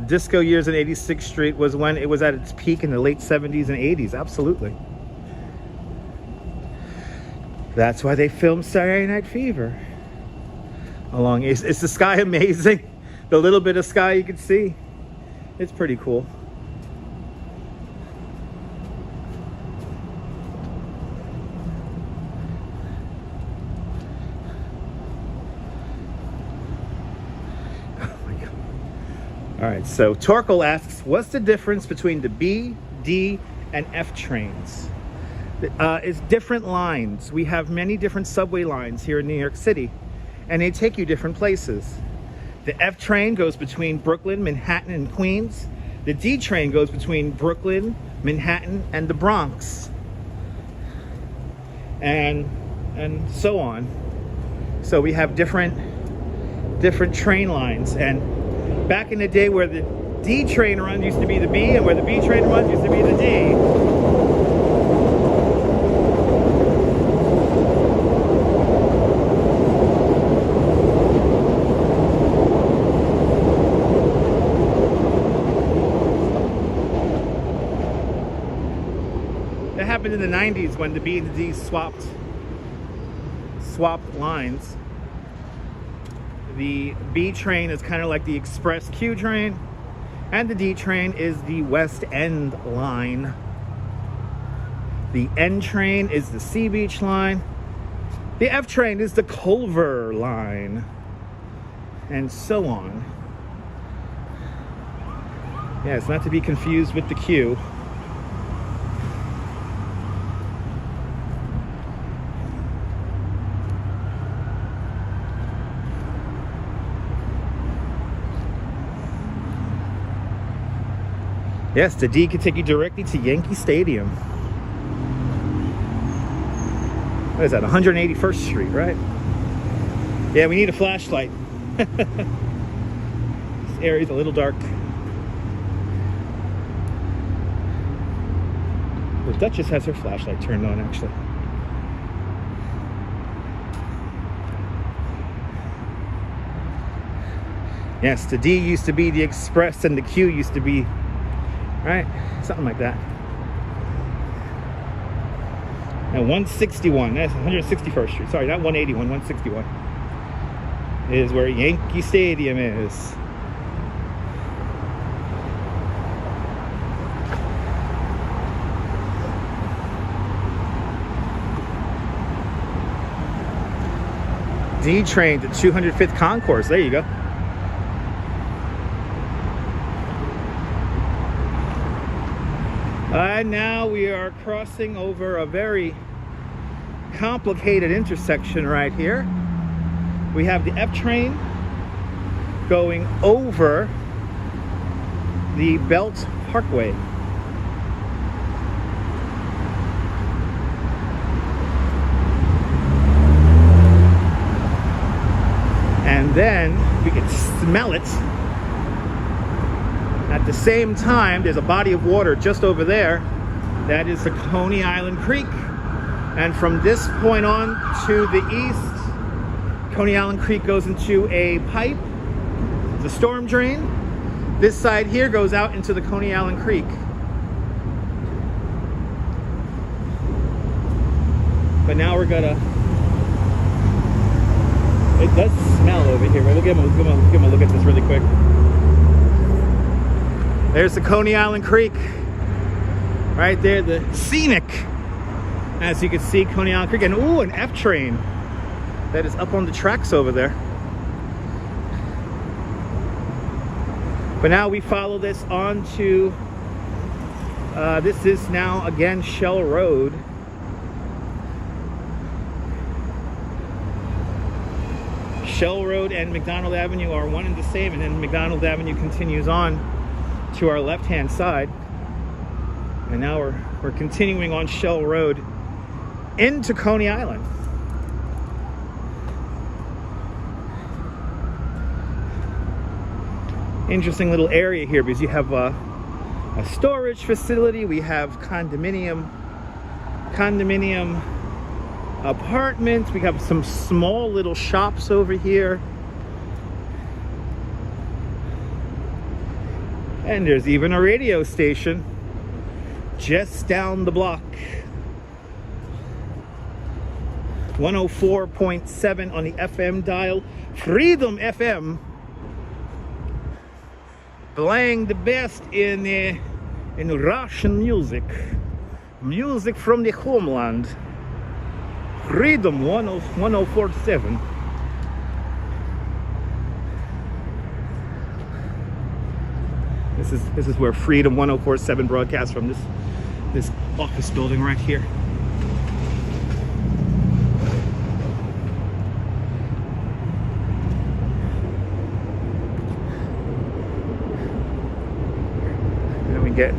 Disco years in 86th Street was when it was at its peak in the late 70s and 80s. Absolutely. That's why they filmed Saturday Night Fever. Is the sky amazing? The little bit of sky you can see. It's pretty cool. All right, so Torkel asks, what's the difference between the B, D, and F trains? It's different lines. We have many different subway lines here in New York City, and they take you different places. The F train goes between Brooklyn, Manhattan, and Queens. The D train goes between Brooklyn, Manhattan, and the Bronx. And so on. So we have different train lines. And back in the day where D train runs used to be the B, and where the B train runs used to be the D. That happened in the 90s when the B and the D swapped lines. The B train is kind of like the express Q train, and the D train is the West End line. The N train is the Sea Beach line. The F train is the Culver line, and so on. Yeah, it's not to be confused with the Q. Yes, the D can take you directly to Yankee Stadium. What is that, 181st Street, right? Yeah, we need a flashlight. This area's a little dark. The Duchess has her flashlight turned on, actually. Yes, the D used to be the Express and the Q used to be, right? Something like that. Now 161, that's 161st Street. Sorry, not 181, 161 is where Yankee Stadium is. D train to 205th Concourse. There you go. Now we are crossing over a very complicated intersection right here. We have the F train going over the Belt Parkway. And then we can smell it. At the same time, there's a body of water just over there. That is the Coney Island Creek. And from this point on to the east, Coney Island Creek goes into a pipe, the storm drain. This side here goes out into the Coney Island Creek. But now we're gonna, it does smell over here. We'll give him a look at this really quick. There's the Coney Island Creek. Right there, the scenic, as you can see, Coney Island Creek. And ooh, an F train that is up on the tracks over there. But now we follow this on to, this is now again Shell Road. Shell Road and McDonald Avenue are one and the same, and then McDonald Avenue continues on to our left-hand side. And now we're continuing on Shell Road into Coney Island. Interesting little area here because you have a storage facility. We have condominium apartments. We have some small little shops over here. And there's even a radio station just down the block. 104.7 on the FM dial. Freedom FM. Playing the best in Russian music. Music from the homeland. Freedom 104.7. This is where Freedom 104.7 broadcasts from, this office building right here. And then we get,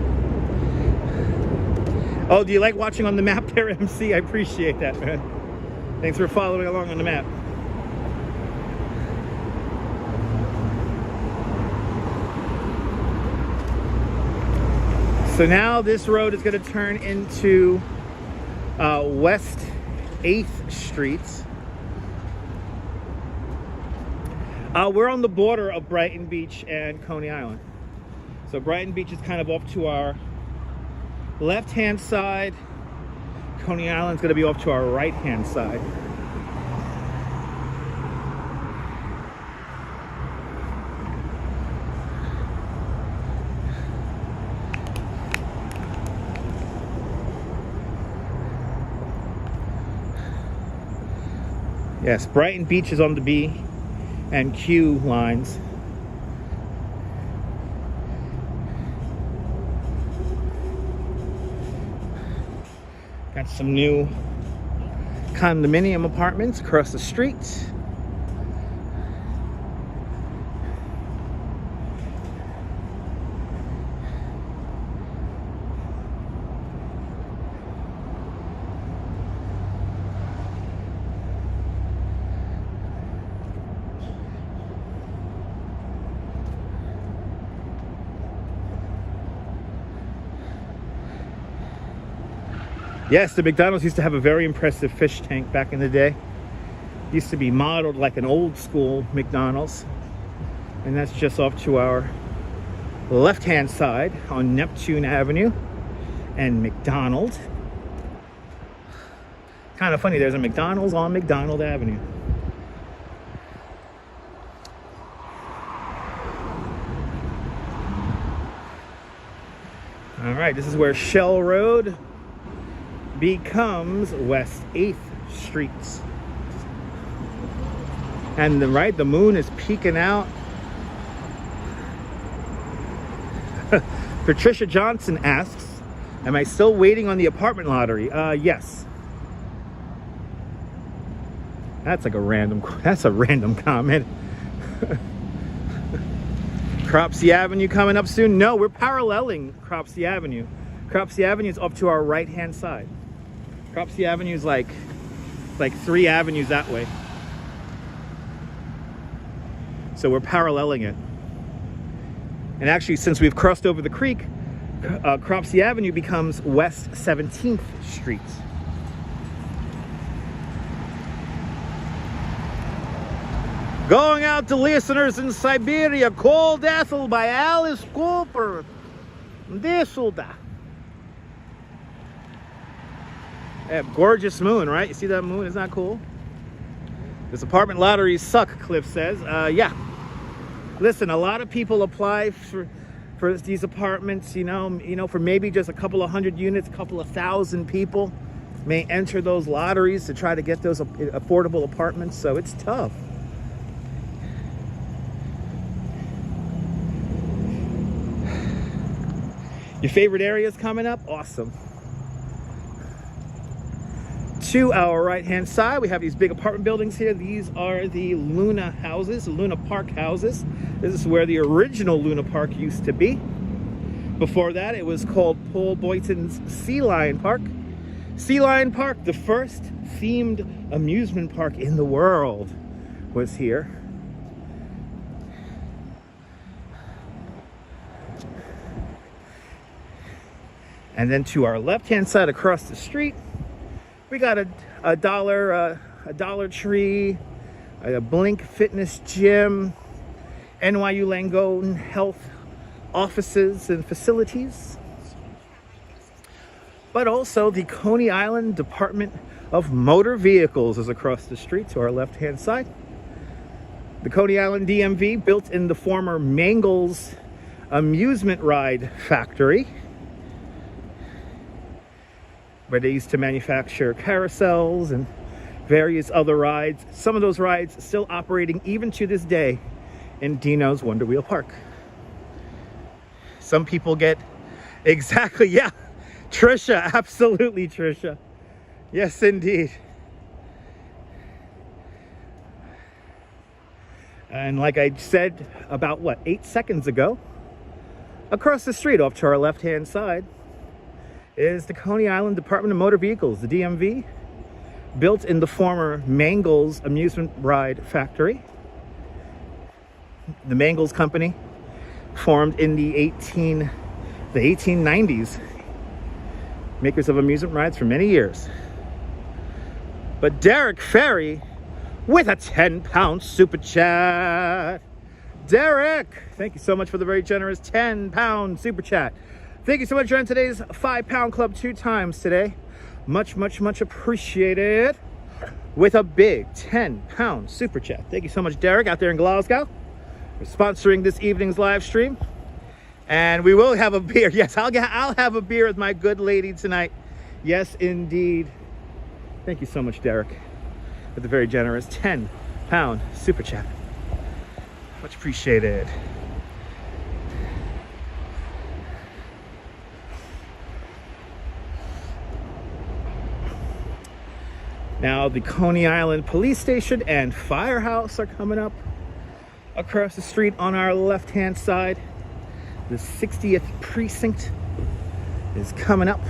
oh, do you like watching on the map there, MC? I appreciate that, man. Thanks for following along on the map. So now this road is going to turn into West 8th Street. We're on the border of Brighton Beach and Coney Island. So Brighton Beach is kind of off to our left-hand side. Coney Island's going to be off to our right-hand side. Yes, Brighton Beach is on the B and Q lines. Got some new condominium apartments across the street. Yes, the McDonald's used to have a very impressive fish tank back in the day. Used to be modeled like an old school McDonald's. And that's just off to our left-hand side on Neptune Avenue and McDonald. Kind of funny, there's a McDonald's on McDonald Avenue. All right, this is where Shell Road becomes West 8th Street. And the moon is peeking out. Patricia Johnson asks, am I still waiting on the apartment lottery? Yes. That's a random comment. Cropsey Avenue coming up soon? No, we're paralleling Cropsey Avenue. Cropsey Avenue is up to our right-hand side. Cropsey Avenue is like 3 avenues that way. So we're paralleling it. And actually, since we've crossed over the creek, Cropsey Avenue becomes West 17th Street. Going out to listeners in Siberia, Cold Ethel by Alice Cooper. Desulda. Yeah, gorgeous moon, right? You see that moon? Isn't that cool? This apartment lotteries suck, Cliff says. Yeah. Listen, a lot of people apply for these apartments, you know, for maybe just a couple of hundred units, a couple of thousand people may enter those lotteries to try to get those affordable apartments, so it's tough. Your favorite areas coming up? Awesome. To our right-hand side, we have these big apartment buildings here. These are the Luna houses, Luna Park houses. This is where the original Luna Park used to be. Before that, it was called Paul Boyton's Sea Lion Park. Sea Lion Park, the first themed amusement park in the world, was here. And then to our left-hand side across the street, we got a Dollar Tree, a Blink Fitness Gym, NYU Langone Health offices and facilities, but also the Coney Island Department of Motor Vehicles is across the street to our left-hand side. The Coney Island DMV, built in the former Mangles amusement ride factory, where they used to manufacture carousels and various other rides. Some of those rides still operating even to this day in Dino's Wonder Wheel Park. Some people get exactly, yeah, Trisha, absolutely Trisha. Yes, indeed. And like I said about, 8 seconds ago, across the street off to our left-hand side is the Coney Island Department of Motor Vehicles, the DMV, built in the former Mangles amusement ride factory. The Mangles Company, formed in the the 1890s. Makers of amusement rides for many years. But Derek Ferry with a 10-pound super chat. Derek, thank you so much for the very generous 10-pound super chat. Thank you so much for joining today's 5-pound club 2 times today. Much, much, much appreciated. With a big 10-pound super chat. Thank you so much, Derek, out there in Glasgow, for sponsoring this evening's live stream. And we will have a beer. Yes, I'll have a beer with my good lady tonight. Yes, indeed. Thank you so much, Derek, for the very generous 10-pound super chat. Much appreciated. Now, the Coney Island Police Station and Firehouse are coming up across the street on our left-hand side. The 60th precinct is coming up.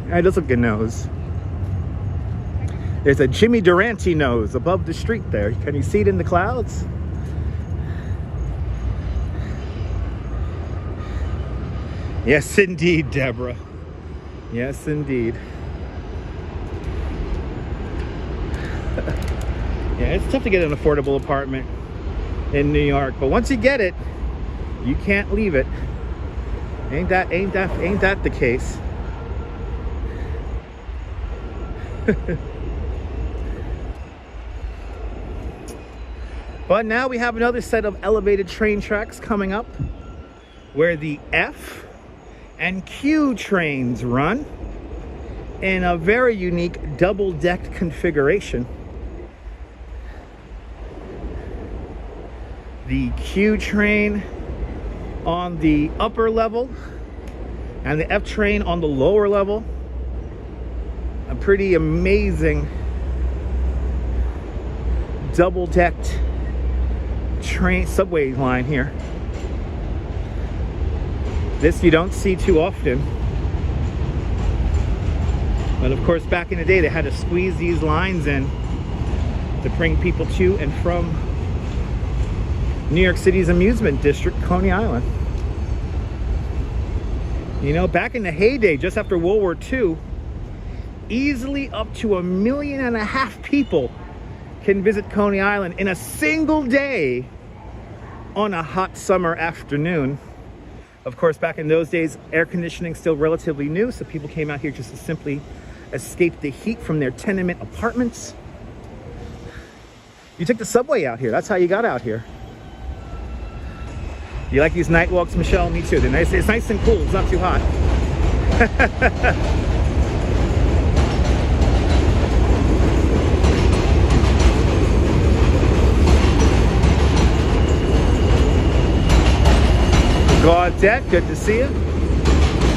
It does look a nose. There's a Jimmy Durante nose above the street there. Can you see it in the clouds? Yes, indeed, Deborah. Yes, indeed. Yeah, it's tough to get an affordable apartment in New York, but once you get it, you can't leave it. Ain't that the case? But now we have another set of elevated train tracks coming up where the F and Q trains run in a very unique double-decked configuration. The Q train on the upper level and the F train on the lower level. A pretty amazing double-decked train subway line here. This you don't see too often. But of course, back in the day, they had to squeeze these lines in to bring people to and from New York City's amusement district, Coney Island. You know, back in the heyday, just after World War II, easily up to 1.5 million people can visit Coney Island in a single day on a hot summer afternoon. Of course, back in those days, air conditioning still relatively new, so people came out here just to simply escape the heat from their tenement apartments. You took the subway out here. That's how you got out here. You like these night walks, Michelle? Me too. They're nice. It's nice and cool. It's not too hot. Gaudette, good to see you.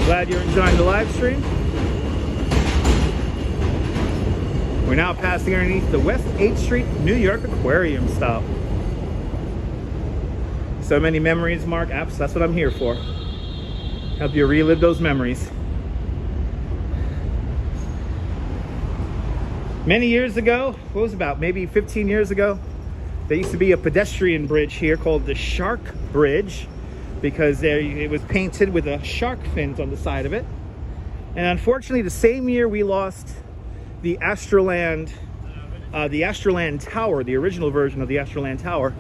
Glad you're enjoying the live stream. We're now passing underneath the West 8th Street New York Aquarium stop. So many memories, Mark. Apps, that's what I'm here for. Help you relive those memories. Many years ago, what was it, about maybe 15 years ago, there used to be a pedestrian bridge here called the Shark Bridge, because it was painted with a shark fins on the side of it. And unfortunately, the same year we lost the Astroland Tower, the original version of the Astroland Tower,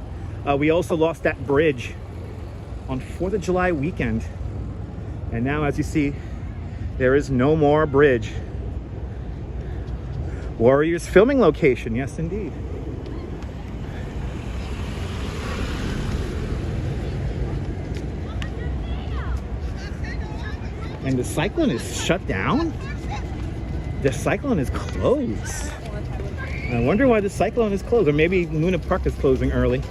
we also lost that bridge on 4th of July weekend. And now, as you see, there is no more bridge. Warriors filming location, yes indeed. And the Cyclone is shut down? The Cyclone is closed. I wonder why the Cyclone is closed. Or maybe Luna Park is closing early.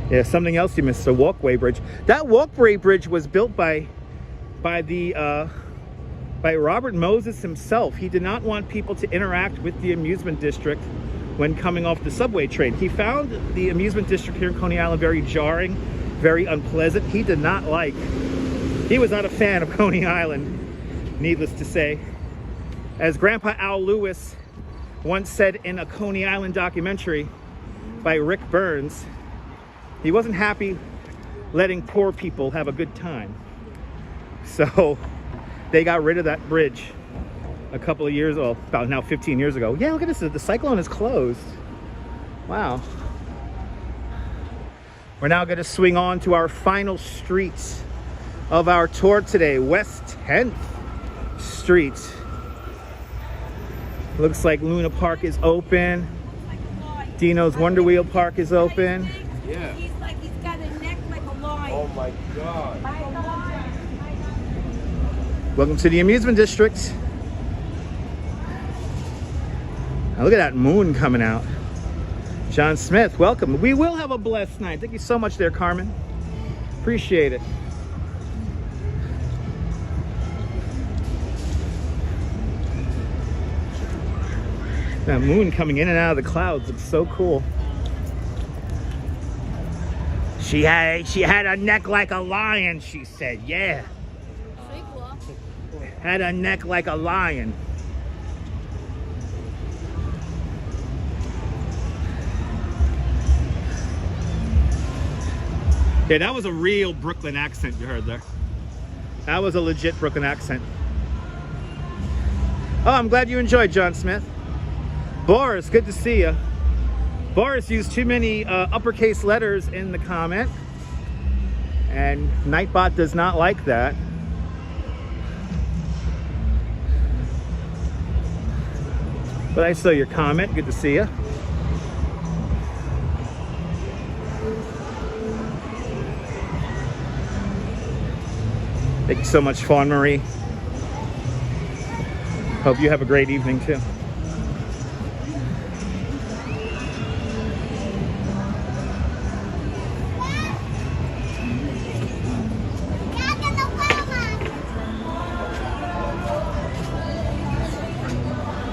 Yeah, something else you missed, a walkway bridge. That walkway bridge was built by Robert Moses himself. He did not want people to interact with the amusement district when coming off the subway train. He found the amusement district here in Coney Island very jarring, very unpleasant. He was not a fan of Coney Island, needless to say. As Grandpa Al Lewis once said in a Coney Island documentary, by Rick Burns. He wasn't happy letting poor people have a good time. So they got rid of that bridge a couple of years, well, about now 15 years ago. Yeah, look at this, the cyclone is closed. Wow. We're now gonna swing on to our final streets of our tour today, West 10th Street. Looks like Luna Park is open. Dino's Wonder Wheel Park is open. Yeah. He's like, he's got a neck like a lion. Oh my God. Like a lion. Welcome to the amusement district. Now look at that moon coming out. John Smith, welcome. We will have a blessed night. Thank you so much there, Carmen. Appreciate it. That moon coming in and out of the clouds looks so cool. She had a neck like a lion, she said. Yeah. Had a neck like a lion. Yeah, that was a real Brooklyn accent you heard there. That was a legit Brooklyn accent. Oh, I'm glad you enjoyed, John Smith. Boris, good to see you. Boris used too many uppercase letters in the comment, and Nightbot does not like that. But I saw your comment. Good to see you. Thank you so much, Fawn Marie. Hope you have a great evening too.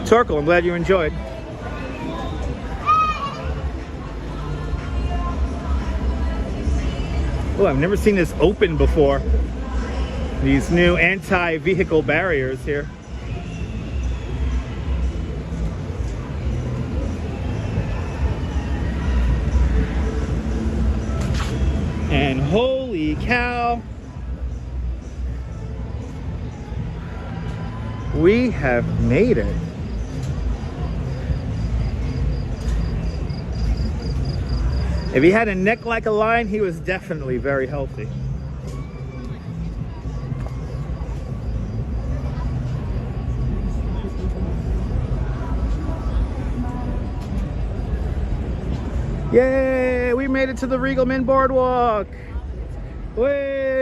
Torkel, I'm glad you enjoyed. Oh, I've never seen this open before. These new anti-vehicle barriers here. And holy cow, we have made it. If he had a neck like a lion, he was definitely very healthy. Yay! We made it to the Regalman Boardwalk. Way!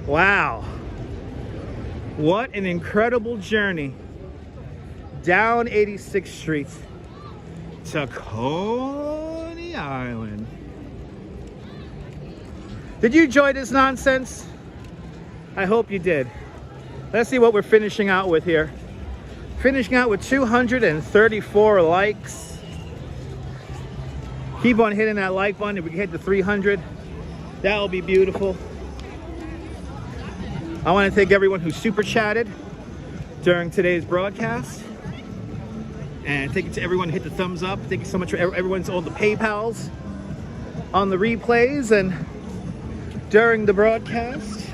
Wow! What an incredible journey down 86th Street to Coney Island. Did you enjoy this nonsense? I hope you did. Let's see what we're finishing out with here. Finishing out with 234 likes. Keep on hitting that like button. If we can hit the 300, that will be beautiful. I want to thank everyone who super chatted during today's broadcast. And thank you to everyone who hit the thumbs up. Thank you so much for everyone's all the PayPals on the replays and during the broadcast.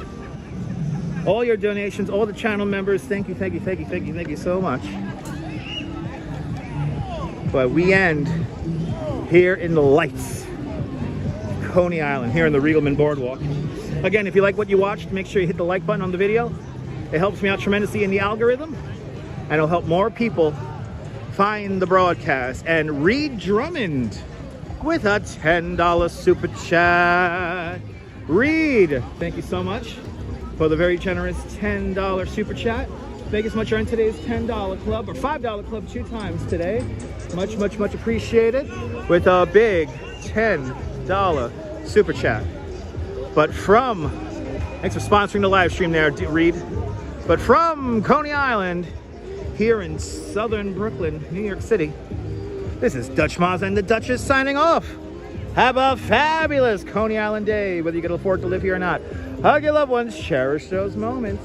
All your donations, all the channel members, thank you, thank you, thank you, thank you, thank you so much. But we end here in the lights, Coney Island, here in the Regalman Boardwalk. Again, if you like what you watched, make sure you hit the like button on the video. It helps me out tremendously in the algorithm, and it'll help more people find the broadcast. And Reed Drummond with a $10 super chat. Reed, thank you so much for the very generous $10 super chat. Thank you so much for in today's $10 club, or $5 club 2 times today. Much, much, much appreciated with a big $10 super chat. But from, thanks for sponsoring the live stream there, Reed. But from Coney Island, here in southern Brooklyn, New York City, this is Dutch Maz and the Duchess signing off. Have a fabulous Coney Island day, whether you can afford to live here or not. Hug your loved ones, cherish those moments,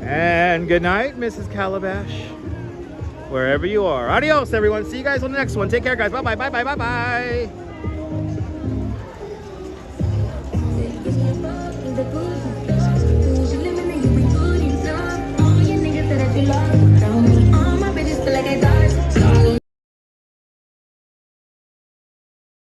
And good night, Mrs. Calabash. Wherever you are. Adios, everyone. See you guys on the next one. Take care, guys. Bye-bye, bye-bye, bye-bye.